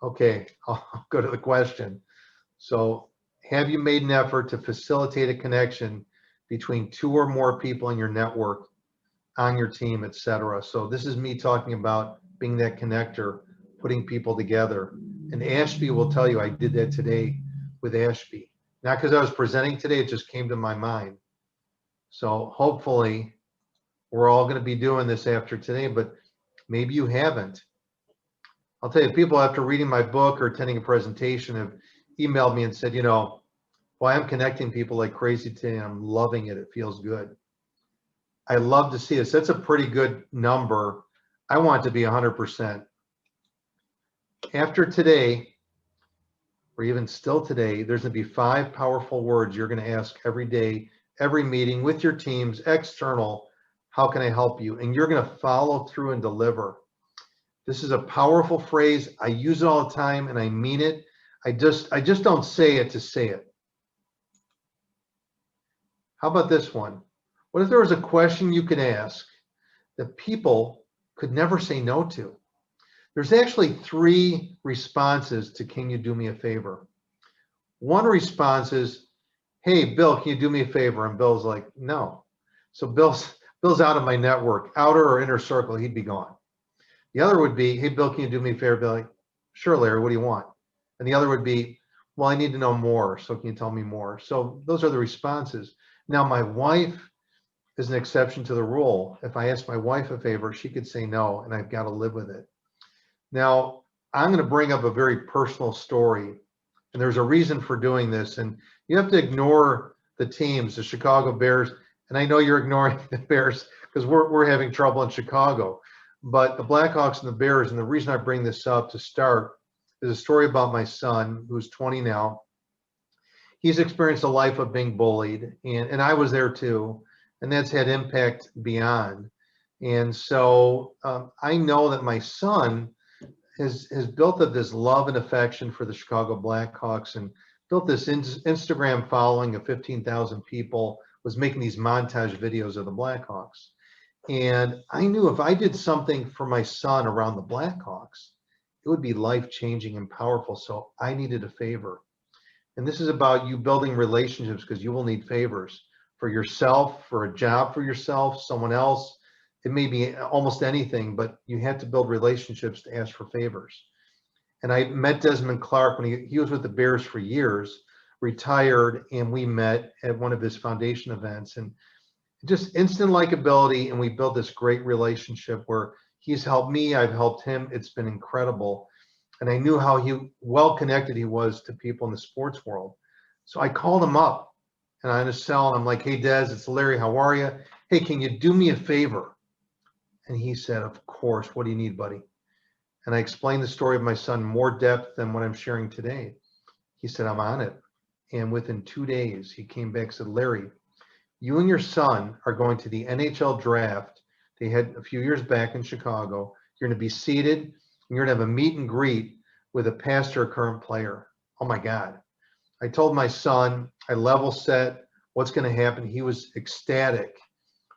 okay, I'll go to the question. So have you made an effort to facilitate a connection between 2 or more people in your network on your team, etc. So this is me talking about being that connector, putting people together. And Ashby will tell you I did that today with Ashby. Not because I was presenting today, it just came to my mind. So hopefully we're all going to be doing this after today, but maybe you haven't. I'll tell you, people after reading my book or attending a presentation have emailed me and said, you know, well, I'm connecting people like crazy today. I'm loving it. It feels good. I love to see this. That's a pretty good number. I want it to be 100%. After today, or even still today, there's going to be 5 powerful words you're going to ask every day, every meeting with your teams, external. How can I help you? And you're going to follow through and deliver. This is a powerful phrase. I use it all the time and I mean it. I just don't say it to say it. How about this one? What if there was a question you could ask that people could never say no to? There's actually 3 responses to can you do me a favor? One response is, hey, Bill, can you do me a favor? And Bill's like, no. So Bill's out of my network, outer or inner circle, he'd be gone. The other would be, hey, Bill, can you do me a favor? Bill, like, sure, Larry, what do you want? And the other would be, well, I need to know more, so can you tell me more? So those are the responses. Now, my wife is an exception to the rule. If I ask my wife a favor, she could say no, and I've got to live with it. Now, I'm going to bring up a very personal story, and there's a reason for doing this, and you have to ignore the teams, the Chicago Bears, and I know you're ignoring the Bears because we're having trouble in Chicago, but the Blackhawks and the Bears, and the reason I bring this up to start is a story about my son, who's 20 now. He's experienced a life of being bullied, and I was there too, and that's had impact beyond. And so I know that my son has built up this love and affection for the Chicago Blackhawks and built this Instagram following of 15,000 people, was making these montage videos of the Blackhawks. And I knew if I did something for my son around the Blackhawks, it would be life-changing and powerful. So I needed a favor. And this is about you building relationships, because you will need favors for yourself, for a job for yourself, someone else. It may be almost anything, but you have to build relationships to ask for favors. And I met Desmond Clark when he was with the Bears for years, retired, and we met at one of his foundation events. And just instant likability, and we built this great relationship where he's helped me, I've helped him. It's been incredible. And I knew how well connected he was to people in the sports world. So I called him up, and on his cell, and I'm like, hey, Des, it's Larry, how are you? Hey, can you do me a favor? And he said, of course, what do you need, buddy? And I explained the story of my son in more depth than what I'm sharing today. He said, I'm on it. And within 2 days, he came back and said, Larry, you and your son are going to the NHL draft. They had a few years back in Chicago. You're going to be seated, and you're going to have a meet and greet with a past or current player. Oh my God. I told my son, I level set what's going to happen. He was ecstatic.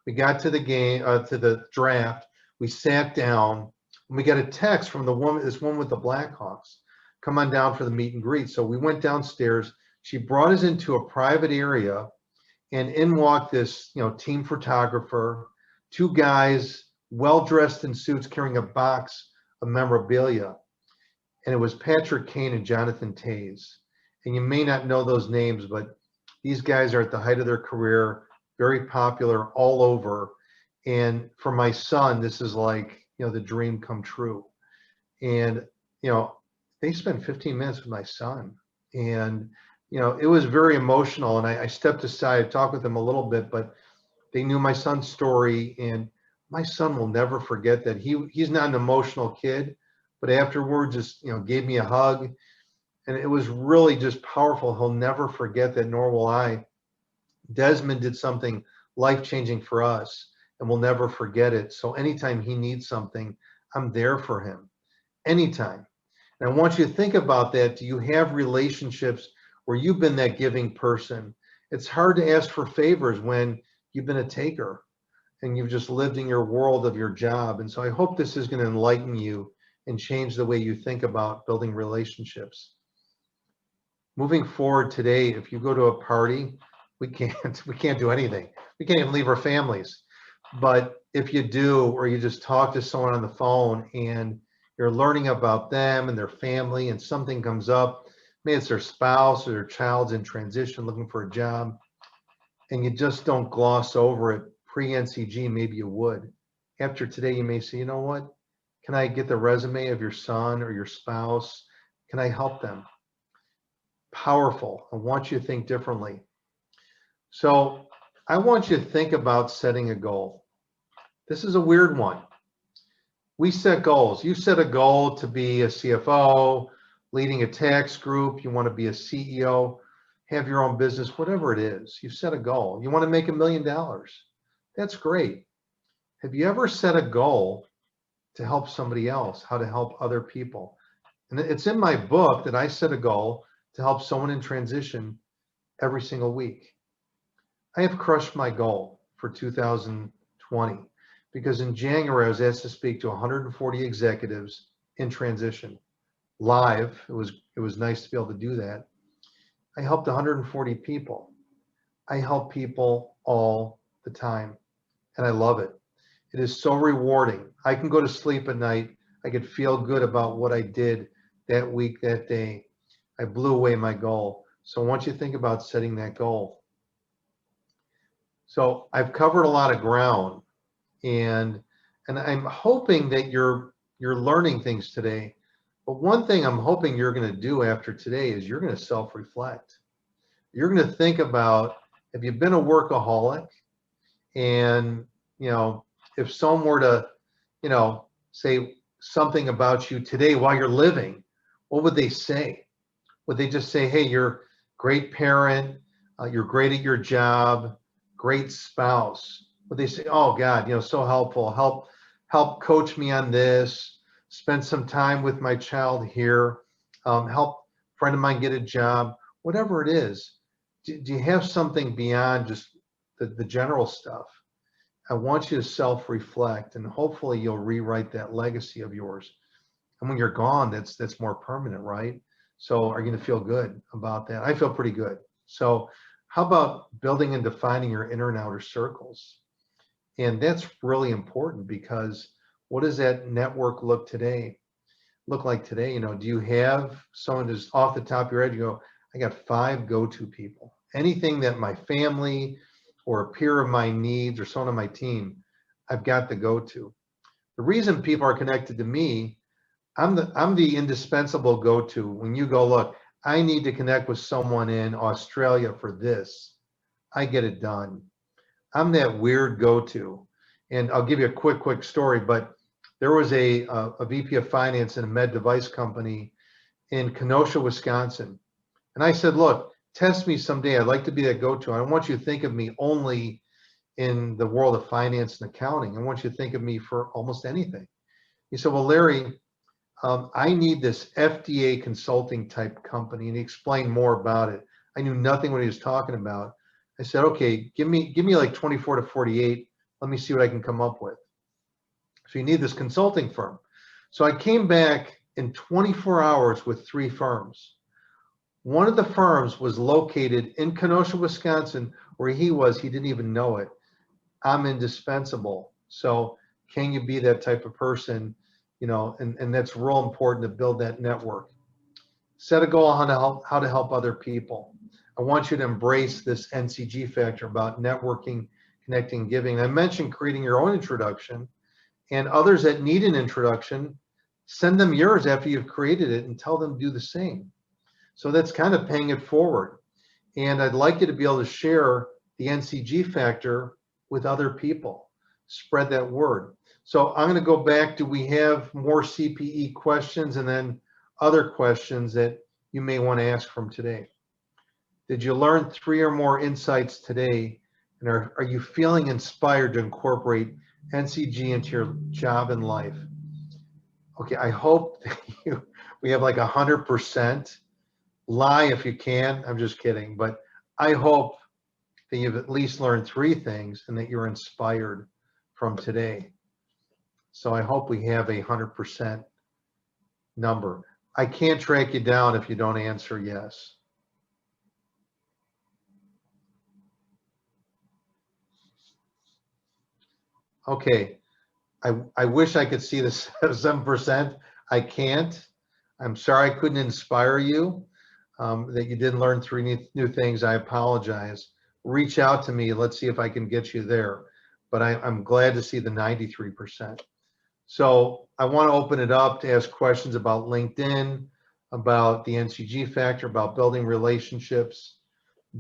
We got to the game, to the draft. We sat down, and we got a text from this woman with the Blackhawks. Come on down for the meet and greet. So we went downstairs. She brought us into a private area, and in walked this, team photographer, 2 guys well dressed in suits carrying a box of memorabilia. And it was Patrick Kane and Jonathan Toews. And you may not know those names, but these guys are at the height of their career, very popular all over. And for my son, this is like, the dream come true. And, they spent 15 minutes with my son. And, it was very emotional. And I stepped aside, talked with them a little bit, but they knew my son's story. And my son will never forget that. He's not an emotional kid, but afterwards just, gave me a hug. And it was really just powerful. He'll never forget that, nor will I. Desmond did something life-changing for us, and we'll never forget it. So anytime he needs something, I'm there for him. Anytime. And I want you to think about that. Do you have relationships where you've been that giving person? It's hard to ask for favors when you've been a taker and you've just lived in your world of your job. And so I hope this is going to enlighten you and change the way you think about building relationships. Moving forward today, if you go to a party, we can't do anything. We can't even leave our families. But if you do, or you just talk to someone on the phone and you're learning about them and their family and something comes up, maybe it's their spouse or their child's in transition looking for a job, and you just don't gloss over it pre-NCG, maybe you would. After today, you may say, you know what? Can I get the resume of your son or your spouse? Can I help them? Powerful. I want you to think differently. So I want you to think about setting a goal. This is a weird one. We set goals. You set a goal to be a CFO, leading a tax group. You want to be a CEO, have your own business, whatever it is. You set a goal. You want to make $1 million. That's great. Have you ever set a goal to help somebody else, how to help other people? And it's in my book that I set a goal to help someone in transition every single week. I have crushed my goal for 2020 because in January, I was asked to speak to 140 executives in transition live. It was nice to be able to do that. I helped 140 people. I help people all the time, and I love it. It is so rewarding. I can go to sleep at night. I could feel good about what I did that week, that day. I blew away my goal. So I want you to think about setting that goal. So I've covered a lot of ground, and I'm hoping that you're learning things today. But one thing I'm hoping you're going to do after today is you're going to self-reflect. You're going to think about, have you been a workaholic? And, if someone were to, say something about you today while you're living, what would they say? Would they just say, hey, you're a great parent, you're great at your job, great spouse? Would they say, oh God, so helpful, help coach me on this, spend some time with my child here, help a friend of mine get a job, whatever it is. Do you have something beyond just the general stuff? I want you to self-reflect, and hopefully you'll rewrite that legacy of yours. And when you're gone, that's more permanent, right? So are you going to feel good about that? I feel pretty good. So how about building and defining your inner and outer circles? And that's really important, because what does that network look like today? Do you have someone just off the top of your head, you go, I got 5 go-to people. Anything that my family or a peer of mine needs or someone on my team, I've got the go-to. The reason people are connected to me, I'm the indispensable go-to. When you go, look, I need to connect with someone in Australia for this, I get it done. I'm that weird go-to. And I'll give you a quick story, but there was a VP of finance in a med device company in Kenosha, Wisconsin. And I said, look, test me someday. I'd like to be that go-to. I don't want you to think of me only in the world of finance and accounting. I want you to think of me for almost anything. He said, well, Larry, I need this FDA consulting type company. And he explained more about it. I knew nothing what he was talking about. I said, okay, give me like 24 to 48. Let me see what I can come up with. So you need this consulting firm. So I came back in 24 hours with 3 firms. One of the firms was located in Kenosha, Wisconsin, where he was. He didn't even know it. I'm indispensable. So can you be that type of person? And that's real important to build that network. Set a goal on how to help other people. I want you to embrace this NCG factor about networking, connecting, giving. I mentioned creating your own introduction, and others that need an introduction, send them yours after you've created it and tell them to do the same. So that's kind of paying it forward. And I'd like you to be able to share the NCG factor with other people. Spread that word. So I'm going to go back. Do we have more CPE questions, and then other questions that you may want to ask from today? Did you learn 3 or more insights today? And are you feeling inspired to incorporate NCG into your job and life? Okay, I hope that we have like 100%. Lie if you can. I'm just kidding. But I hope that you've at least learned 3 things and that you're inspired from today. So I hope we have a 100% number. I can't track you down if you don't answer yes. Okay, I wish I could see the 7%. I can't. I'm sorry I couldn't inspire you, that you didn't learn 3 new things. I apologize. Reach out to me. Let's see if I can get you there. But I'm glad to see the 93%. So I want to open it up to ask questions about LinkedIn, about the NCG factor, about building relationships.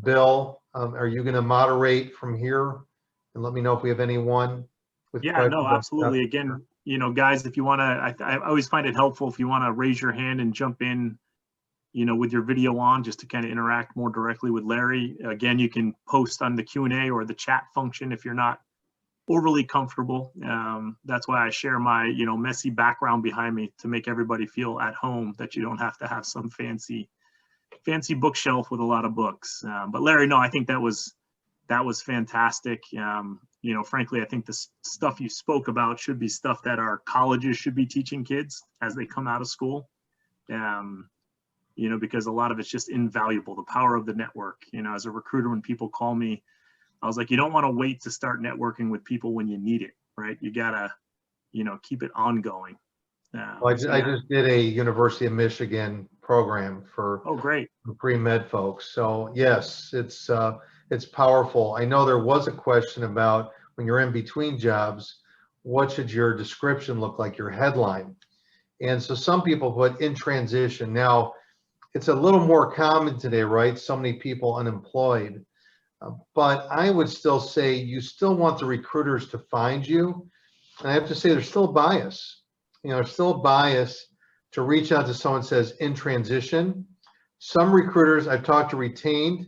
Bill, are you going to moderate from here and let me know if we have anyone with Yeah, no, questions? absolutely. Again, guys, if you want to, I always find it helpful if you want to raise your hand and jump in, with your video on, just to kind of interact more directly with Larry. Again, you can post on the Q&A or the chat function if you're not overly comfortable. That's why I share my, messy background behind me to make everybody feel at home, that you don't have to have some fancy bookshelf with a lot of books. But Larry, no, I think that was fantastic. Frankly, I think the stuff you spoke about should be stuff that our colleges should be teaching kids as they come out of school. Because a lot of it's just invaluable. The power of the network. As a recruiter, when people call me, I was like, you don't want to wait to start networking with people when you need it, right? You gotta, keep it ongoing. Well, I just did a University of Michigan program for great. pre-med folks. So yes, it's powerful. I know there was a question about when you're in between jobs, what should your description look like, your headline? And so some people put in transition. Now, it's a little more common today, right? So many people unemployed. But I would still say you still want the recruiters to find you. And I have to say there's still a bias. There's still a bias to reach out to someone that says in transition. Some recruiters I've talked to, retained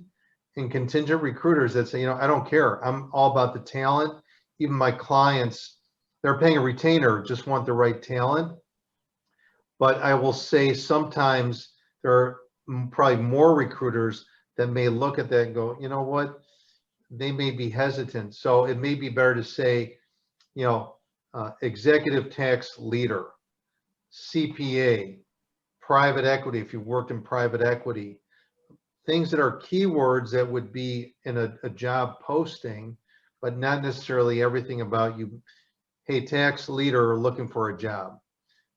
and contingent recruiters, that say, I don't care. I'm all about the talent. Even my clients, they're paying a retainer, just want the right talent. But I will say sometimes there are probably more recruiters that may look at that and go, you know what, they may be hesitant. So it may be better to say, executive tax leader, CPA, private equity, if you've worked in private equity, things that are keywords that would be in a job posting, but not necessarily everything about you. Hey, tax leader looking for a job.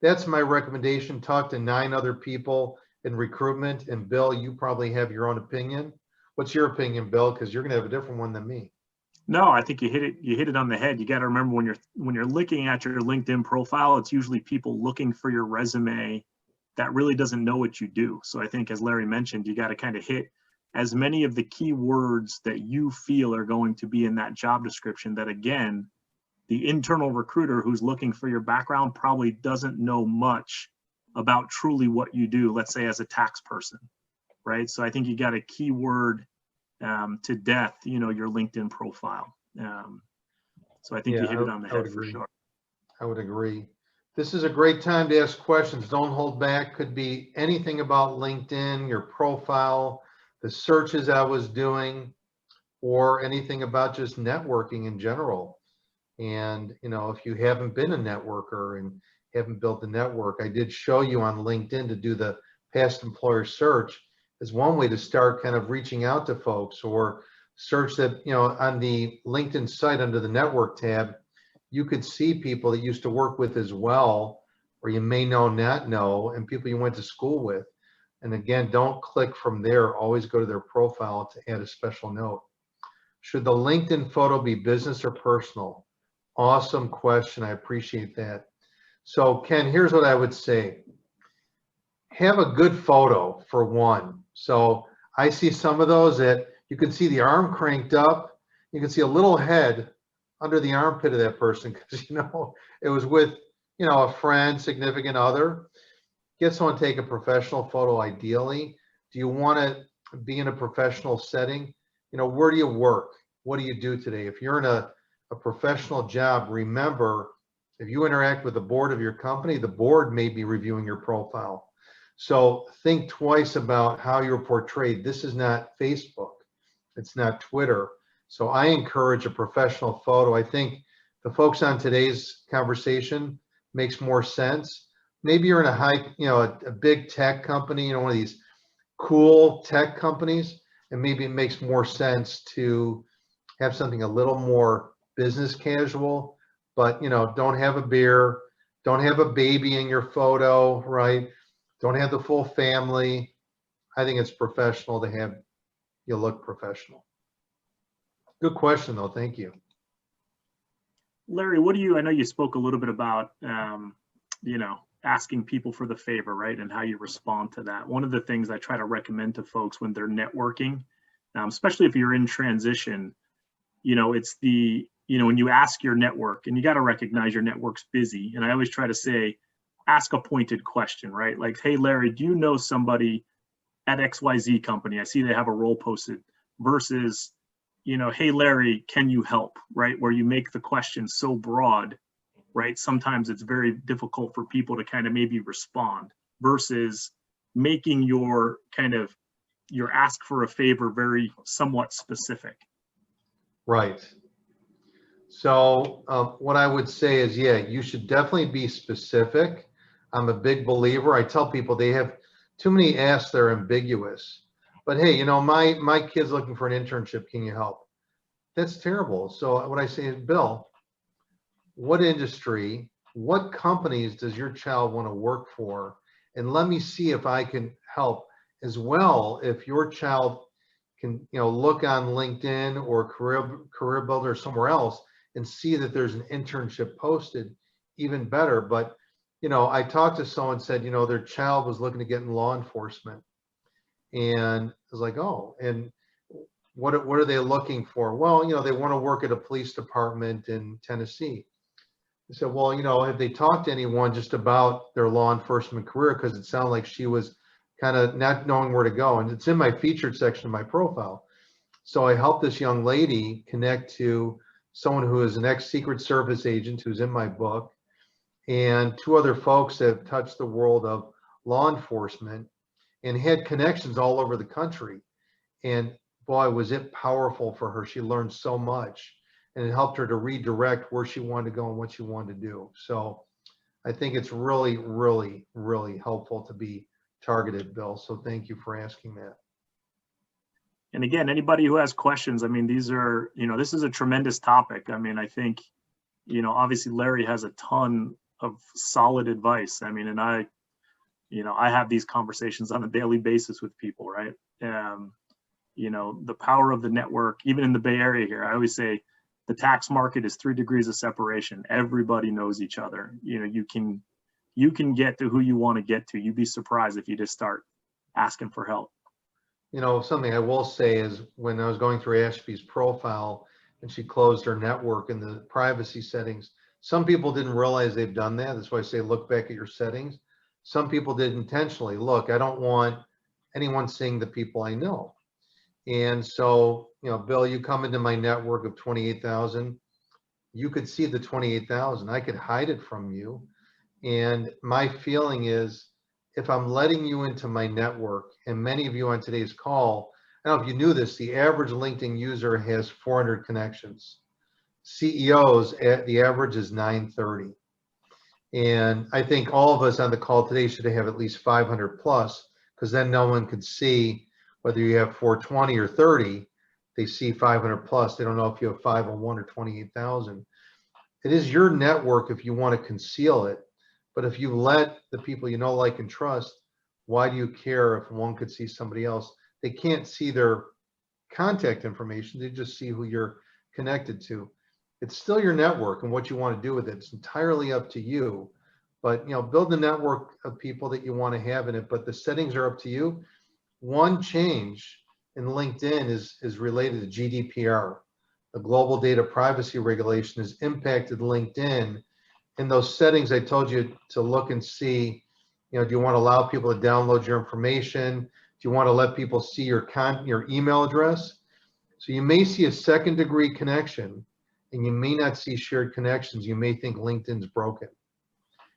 That's my recommendation. Talk to 9 other people in recruitment. And Bill, you probably have your own opinion. What's your opinion, Bill? Because you're going to have a different one than me. No, I think you hit it on the head. You got to remember when you're looking at your LinkedIn profile, it's usually people looking for your resume that really doesn't know what you do. So I think, as Larry mentioned, you got to kind of hit as many of the keywords that you feel are going to be in that job description, that again, the internal recruiter who's looking for your background probably doesn't know much about truly what you do, let's say as a tax person, right? So I think you got to keyword to death, your LinkedIn profile. So I think you hit it on the head for sure. I would agree. This is a great time to ask questions. Don't hold back. Could be anything about LinkedIn, your profile, the searches I was doing, or anything about just networking in general. And, if you haven't been a networker and haven't built the network, I did show you on LinkedIn to do the past employer search is one way to start kind of reaching out to folks, or search that, on the LinkedIn site under the network tab, you could see people that you used to work with as well, or you may not know, and people you went to school with. And again, don't click from there. Always go to their profile to add a special note. Should the LinkedIn photo be business or personal? Awesome question. I appreciate that. So Ken, here's what I would say. Have a good photo for one. So I see some of those that you can see the arm cranked up. You can see a little head under the armpit of that person because, it was with, a friend, significant other. Get someone to take a professional photo ideally. Do you want to be in a professional setting? Where do you work? What do you do today? If you're in a professional job, remember, if you interact with the board of your company, the board may be reviewing your profile. So think twice about how you're portrayed. This is not Facebook. It's not Twitter. So I encourage a professional photo. I think the folks on today's conversation makes more sense. Maybe you're in a big tech company, one of these cool tech companies, and maybe it makes more sense to have something a little more business casual. but don't have a beer, don't have a baby in your photo, right? Don't have the full family. I think it's professional to have you look professional. Good question though. Thank you. Larry, I know you spoke a little bit about, asking people for the favor, right? And how you respond to that. One of the things I try to recommend to folks when they're networking, especially if you're in transition, it's when you ask your network, and you got to recognize your network's busy. And I always try to say, ask a pointed question, right? Like, hey, Larry, do you know somebody at XYZ company? I see they have a role posted, versus, hey, Larry, can you help, right? Where you make the question so broad, right? Sometimes it's very difficult for people to kind of maybe respond, versus making your ask for a favor very somewhat specific. Right. So what I would say is, yeah, you should definitely be specific. I'm a big believer. I tell people they have too many asks that are ambiguous. But hey, my kid's looking for an internship. Can you help? That's terrible. So what I say is, Bill, what industry, what companies does your child want to work for? And let me see if I can help as well. If your child can, look on LinkedIn or Career Builder or somewhere else and see that there's an internship posted, even better. But, I talked to someone, said, their child was looking to get in law enforcement. And I was like, oh, and what are they looking for? Well, they want to work at a police department in Tennessee. I said, well, have they talked to anyone just about their law enforcement career? Because it sounded like she was kind of not knowing where to go. And it's in my featured section of my profile. So I helped this young lady connect to someone who is an ex-Secret Service agent who's in my book, and 2 other folks that have touched the world of law enforcement and had connections all over the country. And boy, was it powerful for her. She learned so much, and it helped her to redirect where she wanted to go and what she wanted to do. So I think it's really, really, really helpful to be targeted, Bill. So thank you for asking that. And again, anybody who has questions, I mean, this is a tremendous topic. I mean, I think, obviously Larry has a ton of solid advice. I mean, and I have these conversations on a daily basis with people, right? The power of the network, even in the Bay Area here, I always say the tax market is 3 degrees of separation. Everybody knows each other. You can get to who you want to get to. You'd be surprised if you just start asking for help. Something I will say is, when I was going through Ashby's profile and she closed her network in the privacy settings, some people didn't realize they've done that. That's why I say look back at your settings. Some people did intentionally. Look, I don't want anyone seeing the people I know. And so, Bill, you come into my network of 28,000, you could see the 28,000. I could hide it from you. And my feeling is, if I'm letting you into my network, and many of you on today's call, I don't know if you knew this, the average LinkedIn user has 400 connections. CEOs, the average is 930. And I think all of us on the call today should have at least 500 plus, because then no one could see whether you have 420 or 30. They see 500 plus. They don't know if you have 501 or 28,000. It is your network if you want to conceal it. But if you let the people you know, like, and trust, why do you care if one could see somebody else? They can't see their contact information. They just see who you're connected to. It's still your network and what you want to do with it. It's entirely up to you. But, build a network of people that you want to have in it, but the settings are up to you. One change in LinkedIn is related to GDPR. The Global Data Privacy Regulation has impacted LinkedIn. In those settings, I told you to look and see, do you want to allow people to download your information? Do you want to let people see your email address? So you may see a 2nd degree connection, and you may not see shared connections. You may think LinkedIn's broken.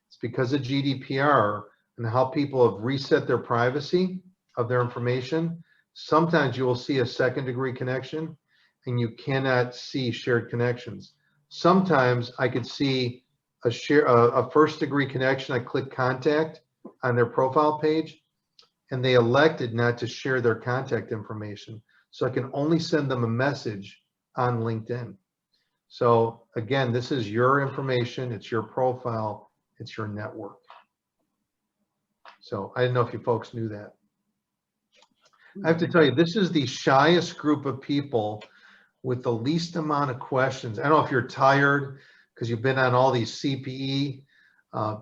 It's because of GDPR and how people have reset their privacy of their information. Sometimes you will see a 2nd degree connection and you cannot see shared connections. Sometimes I could see a 1st degree connection. I click contact on their profile page and they elected not to share their contact information. So I can only send them a message on LinkedIn. So again, this is your information, it's your profile, it's your network. So I didn't know if you folks knew that. I have to tell you, this is the shyest group of people with the least amount of questions. I don't know if you're tired because you've been on all these CPE,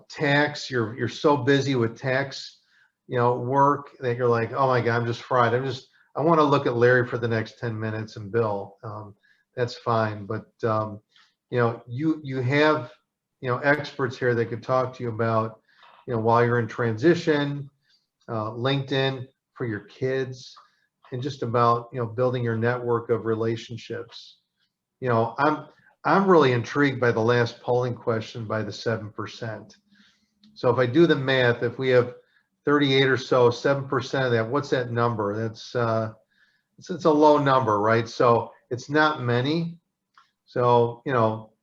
tax, you're so busy with tax, work that you're like, oh my God, I'm just fried. I want to look at Larry for the next 10 minutes and Bill. That's fine. But, you have, experts here that could talk to you about, while you're in transition, LinkedIn for your kids, and just about, building your network of relationships. I'm really intrigued by the last polling question by the 7%. So if I do the math, if we have 38 or so, 7% of that, what's that number? That's it's a low number, right? So it's not many. So,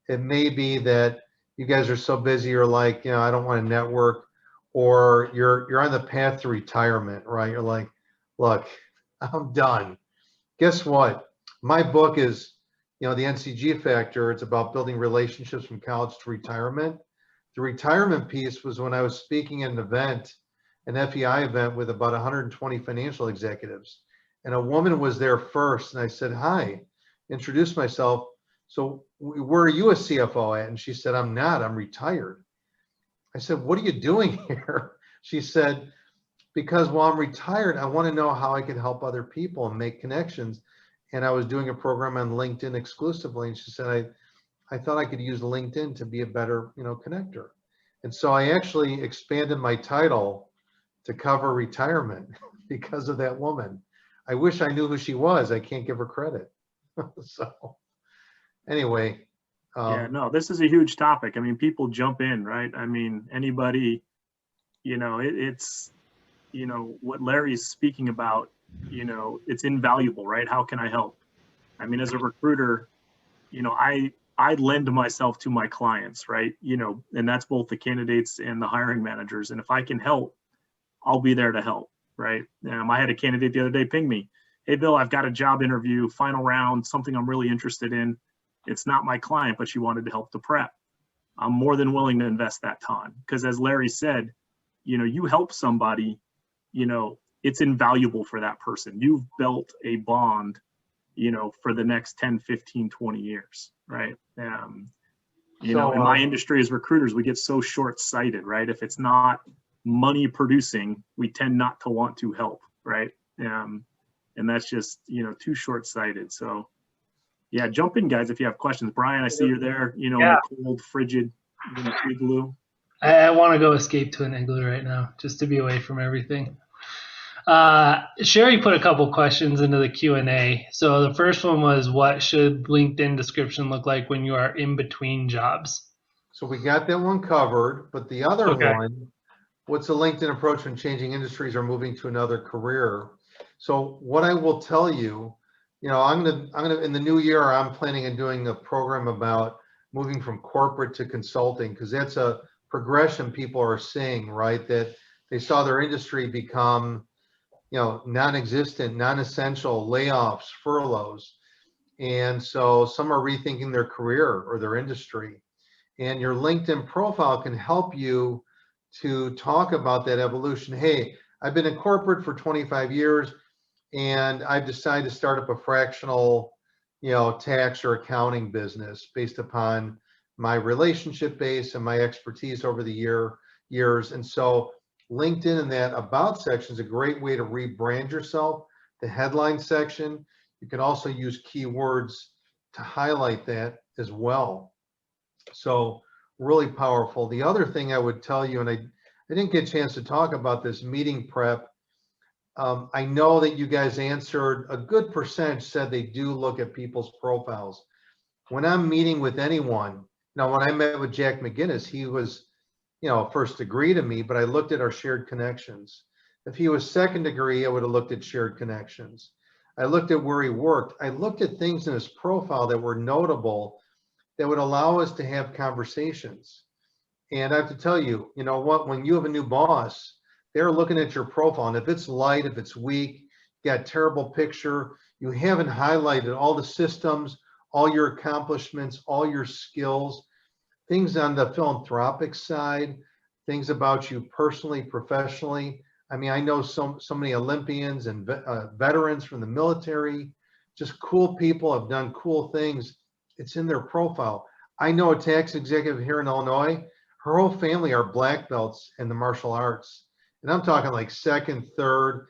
it may be that you guys are so busy, you're like, I don't want to network, or you're on the path to retirement, right? You're like, look, I'm done. Guess what? My book is, the NCG Factor. It's about building relationships from college to retirement. The retirement piece was when I was speaking at an event, an FEI event with about 120 financial executives. And a woman was there first. And I said, hi, introduced myself. So where are you a CFO at? And she said, I'm not, I'm retired. I said, what are you doing here? She said, because while I'm retired, I want to know how I can help other people and make connections. And I was doing a program on LinkedIn exclusively. And she said, I thought I could use LinkedIn to be a better, connector. And so I actually expanded my title to cover retirement because of that woman. I wish I knew who she was. I can't give her credit. So anyway. Yeah, no, this is a huge topic. I mean, people jump in, right? I mean, anybody, it's, what Larry's speaking about, it's invaluable, right? How can I help? I mean, as a recruiter, I lend myself to my clients, right? And that's both the candidates and the hiring managers. And if I can help, I'll be there to help, right? I had a candidate the other day ping me, hey, Bill, I've got a job interview, final round, something I'm really interested in. It's not my client, but she wanted to help the prep. I'm more than willing to invest that time. Because as Larry said, you help somebody, it's invaluable for that person. You've built a bond, for the next 10, 15, 20 years, right? In my industry as recruiters, we get so short-sighted, right? If it's not money producing, we tend not to want to help, right? And that's just, too short-sighted. So yeah, jump in, guys, if you have questions. Brian, I see you're there, in a cold, frigid igloo. I want to go escape to an igloo right now, just to be away from everything. Sherry put a couple questions into the Q&A. So the first one was, what should LinkedIn description look like when you are in between jobs? So we got that one covered, but the other one, what's a LinkedIn approach when changing industries or moving to another career? So what I will tell you, I'm gonna in the new year, I'm planning on doing a program about moving from corporate to consulting, because that's a progression people are seeing, right? That they saw their industry become, non-existent, non-essential, layoffs, furloughs. And so some are rethinking their career or their industry. And your LinkedIn profile can help you to talk about that evolution. Hey, I've been in corporate for 25 years and I've decided to start up a fractional, tax or accounting business based upon my relationship base and my expertise over the years. And so LinkedIn in that about section is a great way to rebrand yourself. The headline section, you can also use keywords to highlight that as well. So really powerful. The other thing I would tell you, and I didn't get a chance to talk about this meeting prep. I know that you guys answered, a good percentage said they do look at people's profiles. When I'm meeting with anyone, now when I met with Jack McGinnis, he was, first degree to me, but I looked at our shared connections. If he was second degree, I would have looked at shared connections. I looked at where he worked. I looked at things in his profile that were notable that would allow us to have conversations. And I have to tell you, when you have a new boss, they're looking at your profile, and if it's light, if it's weak, you got a terrible picture, you haven't highlighted all the systems, all your accomplishments, all your skills, things on the philanthropic side, things about you personally, professionally. I mean, I know so many Olympians and veterans from the military, just cool people have done cool things. It's in their profile. I know a tax executive here in Illinois, her whole family are black belts in the martial arts. And I'm talking like second, third.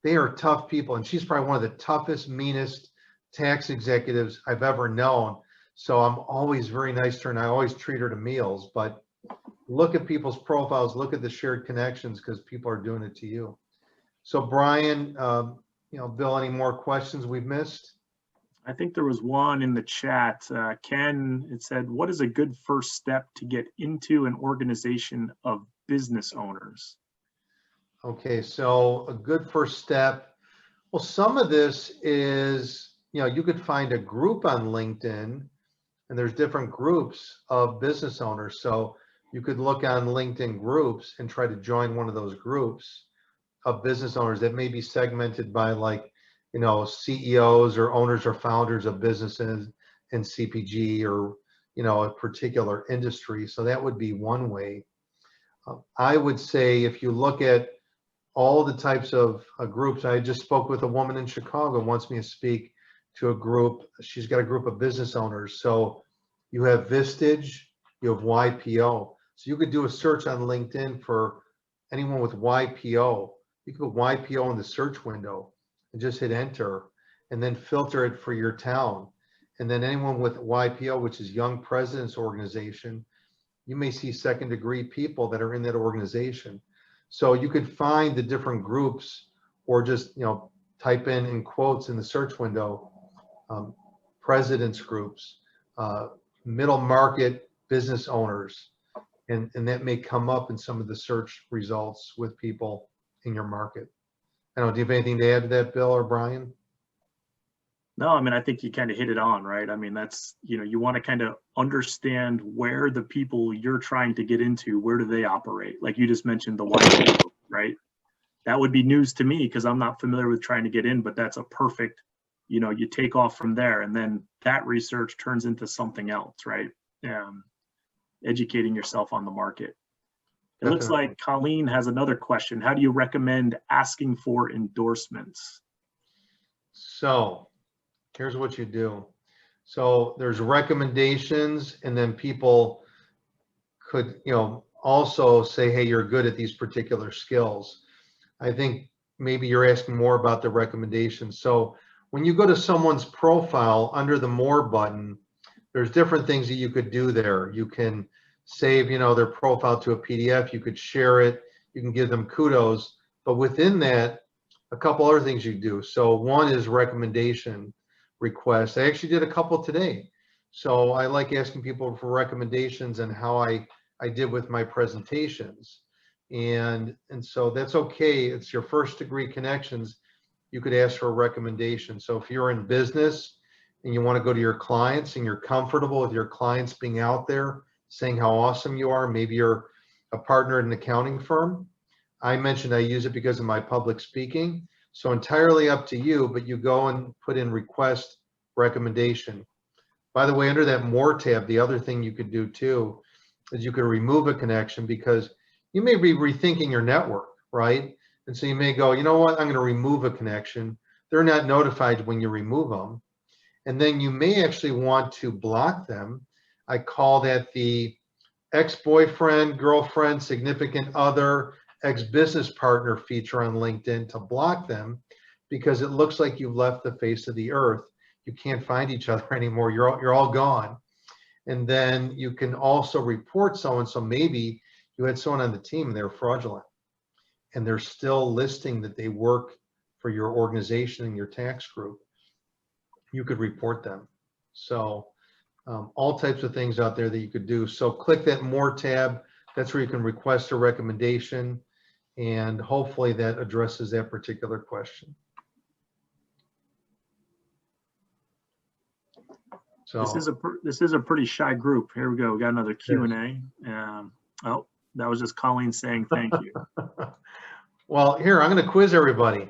They are tough people. And she's probably one of the toughest, meanest tax executives I've ever known. So I'm always very nice to her, and I always treat her to meals. But look at people's profiles, look at the shared connections, because people are doing it to you. So Brian, Bill, any more questions we've missed? I think there was one in the chat. Ken, it said, what is a good first step to get into an organization of business owners? Okay, so a good first step. Well, some of this is, you could find a group on LinkedIn, and there's different groups of business owners. So you could look on LinkedIn groups and try to join one of those groups of business owners that may be segmented by CEOs or owners or founders of businesses in CPG or, a particular industry. So that would be one way. I would say if you look at all the types of groups, I just spoke with a woman in Chicago, wants me to speak to a group. She's got a group of business owners. So you have Vistage, you have YPO. So you could do a search on LinkedIn for anyone with YPO. You could put YPO in the search window and just hit enter, and then filter it for your town. And then anyone with YPO, which is Young Presidents Organization, you may see second degree people that are in that organization. So you could find the different groups, or just type in quotes in the search window, presidents groups, middle market business owners, and that may come up in some of the search results with people in your market. I don't know, do you have anything to add to that, Bill or Brian? No, I mean, I think you kind of hit it on, right? I mean, that's, you want to kind of understand where the people you're trying to get into, where do they operate? Like you just mentioned the YPO, right? That would be news to me because I'm not familiar with trying to get in, but that's a perfect, you take off from there, and then that research turns into something else, right? Educating yourself on the market. It looks like Colleen has another question. How do you recommend asking for endorsements? So here's what you do. So there's recommendations, and then people could, also say, hey, you're good at these particular skills. I think maybe you're asking more about the recommendations. So when you go to someone's profile under the More button, there's different things that you could do there. You can save, their profile to a PDF. You could share it. You can give them kudos. But within that, a couple other things you do. So one is recommendation requests. I actually did a couple today. So I like asking people for recommendations and how I did with my presentations. And so that's okay. It's your first degree connections. You could ask for a recommendation. So if you're in business and you want to go to your clients and you're comfortable with your clients being out there saying how awesome you are, maybe you're a partner at an accounting firm. I mentioned I use it because of my public speaking. So entirely up to you, but you go and put in request recommendation. By the way, under that More tab, the other thing you could do too is you could remove a connection, because you may be rethinking your network, right? And so you may go, you know what, I'm going to remove a connection. They're not notified when you remove them. And then you may actually want to block them. I call that the ex-boyfriend, girlfriend, significant other, ex-business partner feature on LinkedIn, to block them, because it looks like you've left the face of the earth. You can't find each other anymore. You're all gone. And then you can also report someone. So maybe you had someone on the team and they're fraudulent, and they're still listing that they work for your organization and your tax group. You could report them. So all types of things out there that you could do. So click that More tab. That's where you can request a recommendation, and hopefully that addresses that particular question. So this is a pretty shy group. Here we go. We got another Q&A. Oh, that was just Colleen saying thank you. Well, here, I'm going to quiz everybody.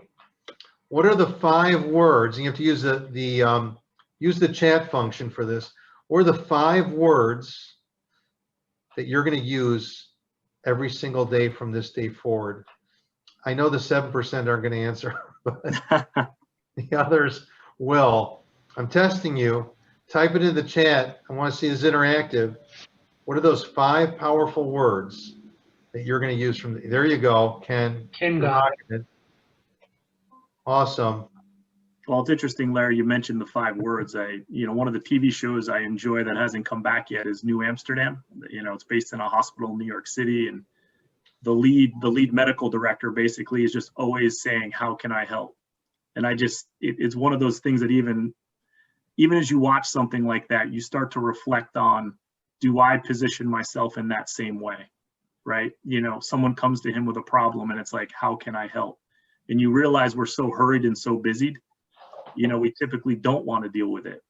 What are the 5 words? And you have to use the use the chat function for this, or the 5 words that you're going to use every single day from this day forward. I know the 7% aren't going to answer, but the others will. I'm testing you. Type it in the chat. I want to see this interactive. What are those 5 powerful words that you're going to use from there you go, Ken. Ken got it. Awesome. Well, it's interesting, Larry, you mentioned the 5 words. One of the TV shows I enjoy that hasn't come back yet is New Amsterdam. It's based in a hospital in New York City, and the lead medical director basically is just always saying, how can I help? And it's one of those things that even as you watch something like that, you start to reflect on, do I position myself in that same way, right? Someone comes to him with a problem and it's like, how can I help? And you realize we're so hurried and so busied, we typically don't want to deal with it.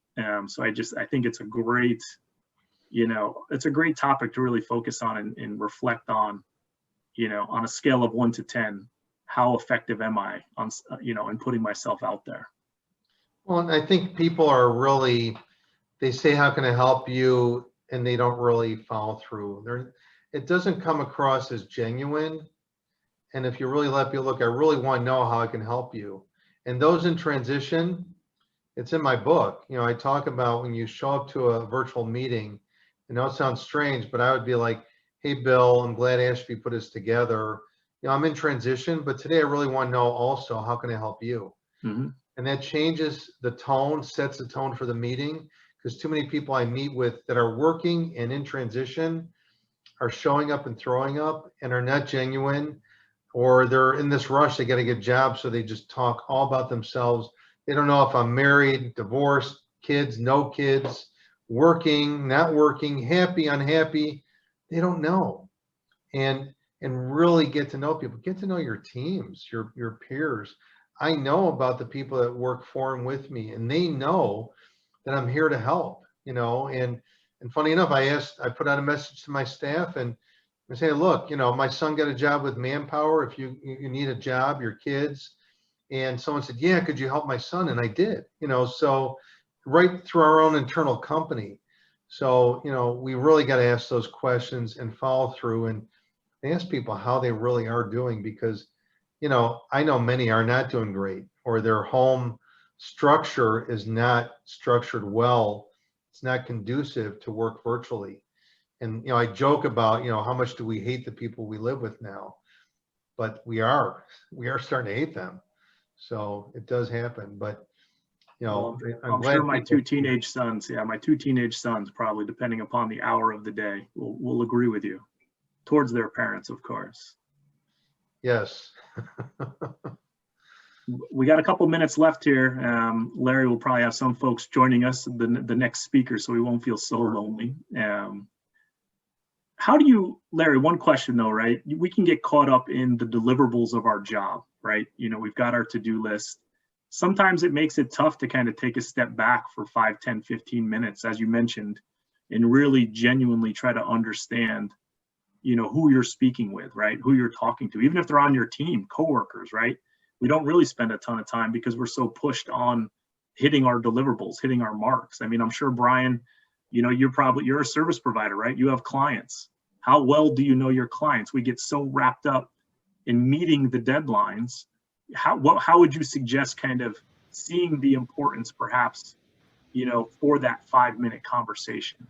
So I think it's a great, topic to really focus on and reflect on, on a scale of 1 to 10, how effective am I on, in putting myself out there? Well, and I think people are really, they say, how can I help you? And they don't really follow through. It doesn't come across as genuine. And if you really let people look, I really want to know how I can help you. And those in transition, it's in my book. I talk about when you show up to a virtual meeting, I know it sounds strange, but I would be like, hey, Bill, I'm glad Ashby put us together. I'm in transition, but today I really want to know also, how can I help you? Mm-hmm. And that changes the tone, sets the tone for the meeting, because too many people I meet with that are working and in transition are showing up and throwing up and are not genuine, or they're in this rush, they got to get jobs, so they just talk all about themselves. They don't know if I'm married, divorced, kids, no kids, working, not working, happy, unhappy. They don't know. And really get to know people, get to know your teams, your peers. I know about the people that work for and with me, and they know that I'm here to help, and funny enough, I put out a message to my staff and I say, look, my son got a job with Manpower. If you need a job, your kids. And someone said, yeah, could you help my son? And I did, so right through our own internal company. So, we really got to ask those questions and follow through and ask people how they really are doing, because, I know many are not doing great, or their home structure is not structured well. It's not conducive to work virtually. And, I joke about, how much do we hate the people we live with now? But we are starting to hate them. So it does happen. But, I'm sure my 2 teenage sons, my 2 teenage sons, probably depending upon the hour of the day, will agree with you, towards their parents, of course. Yes. We got a couple minutes left here. Larry will probably have some folks joining us, the next speaker, so we won't feel so lonely. How do you, Larry, one question though, right? We can get caught up in the deliverables of our job, right? We've got our to-do list. Sometimes it makes it tough to kind of take a step back for 5, 10, 15 minutes, as you mentioned, and really genuinely try to understand, who you're speaking with, right? Who you're talking to, even if they're on your team, coworkers, right? We don't really spend a ton of time because we're so pushed on hitting our deliverables, hitting our marks. I mean, I'm sure, Brian, you're a service provider, right? You have clients. How well do you know your clients? We get so wrapped up in meeting the deadlines. How would you suggest kind of seeing the importance, perhaps, for that 5-minute conversation?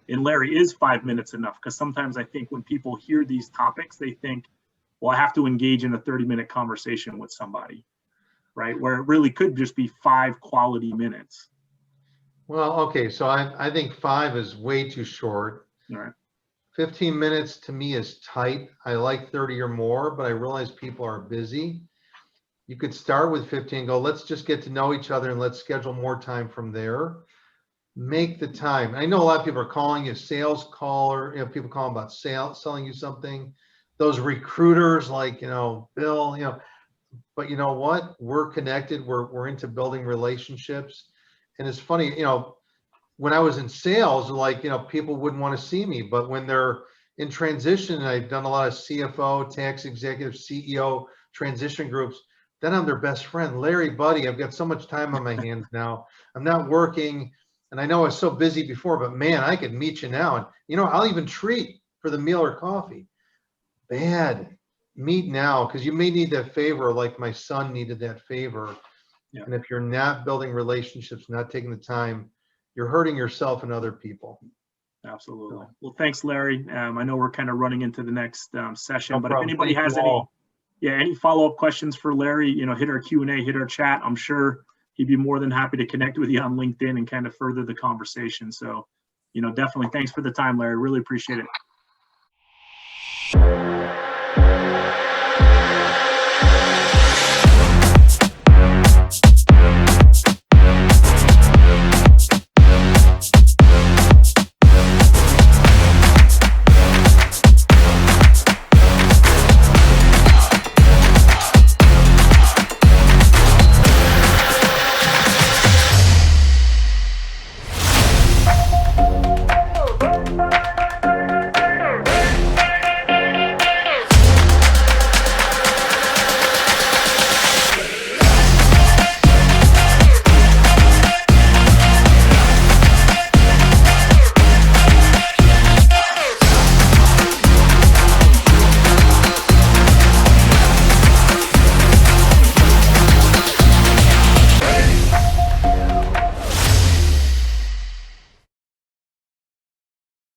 And Larry, is 5 minutes enough? Because sometimes I think when people hear these topics, they think, well, I have to engage in a 30-minute conversation with somebody, right? Where it really could just be 5 quality minutes. Well, okay, so I think 5 is way too short. All right. 15 minutes to me is tight. I like 30 or more, but I realize people are busy. You could start with 15 and go, let's just get to know each other and let's schedule more time from there. Make the time. I know a lot of people are calling you sales caller, people calling about selling you something. Those recruiters like, Bill, but you know what? We're connected. We're into building relationships. And it's funny, when I was in sales, like, people wouldn't want to see me, but when they're in transition, and I've done a lot of CFO, tax executive, CEO transition groups, then I'm their best friend. Larry, buddy, I've got so much time on my hands now. I'm not working, and I know I was so busy before, but man, I could meet you now. And you know, I'll even treat for the meal or coffee. Bad. Meet now, because you may need that favor like my son needed that favor. Yeah. And if you're not building relationships, not taking the time, you're hurting yourself and other people. Absolutely. Well, thanks, Larry. I know we're kind of running into the next session, No but problem. if anybody Thank has you all. any follow-up questions for Larry, you know, hit our Q&A, hit our chat. I'm sure he'd be more than happy to connect with you on LinkedIn and kind of further the conversation. So, you know, definitely thanks for the time, Larry. Really appreciate it.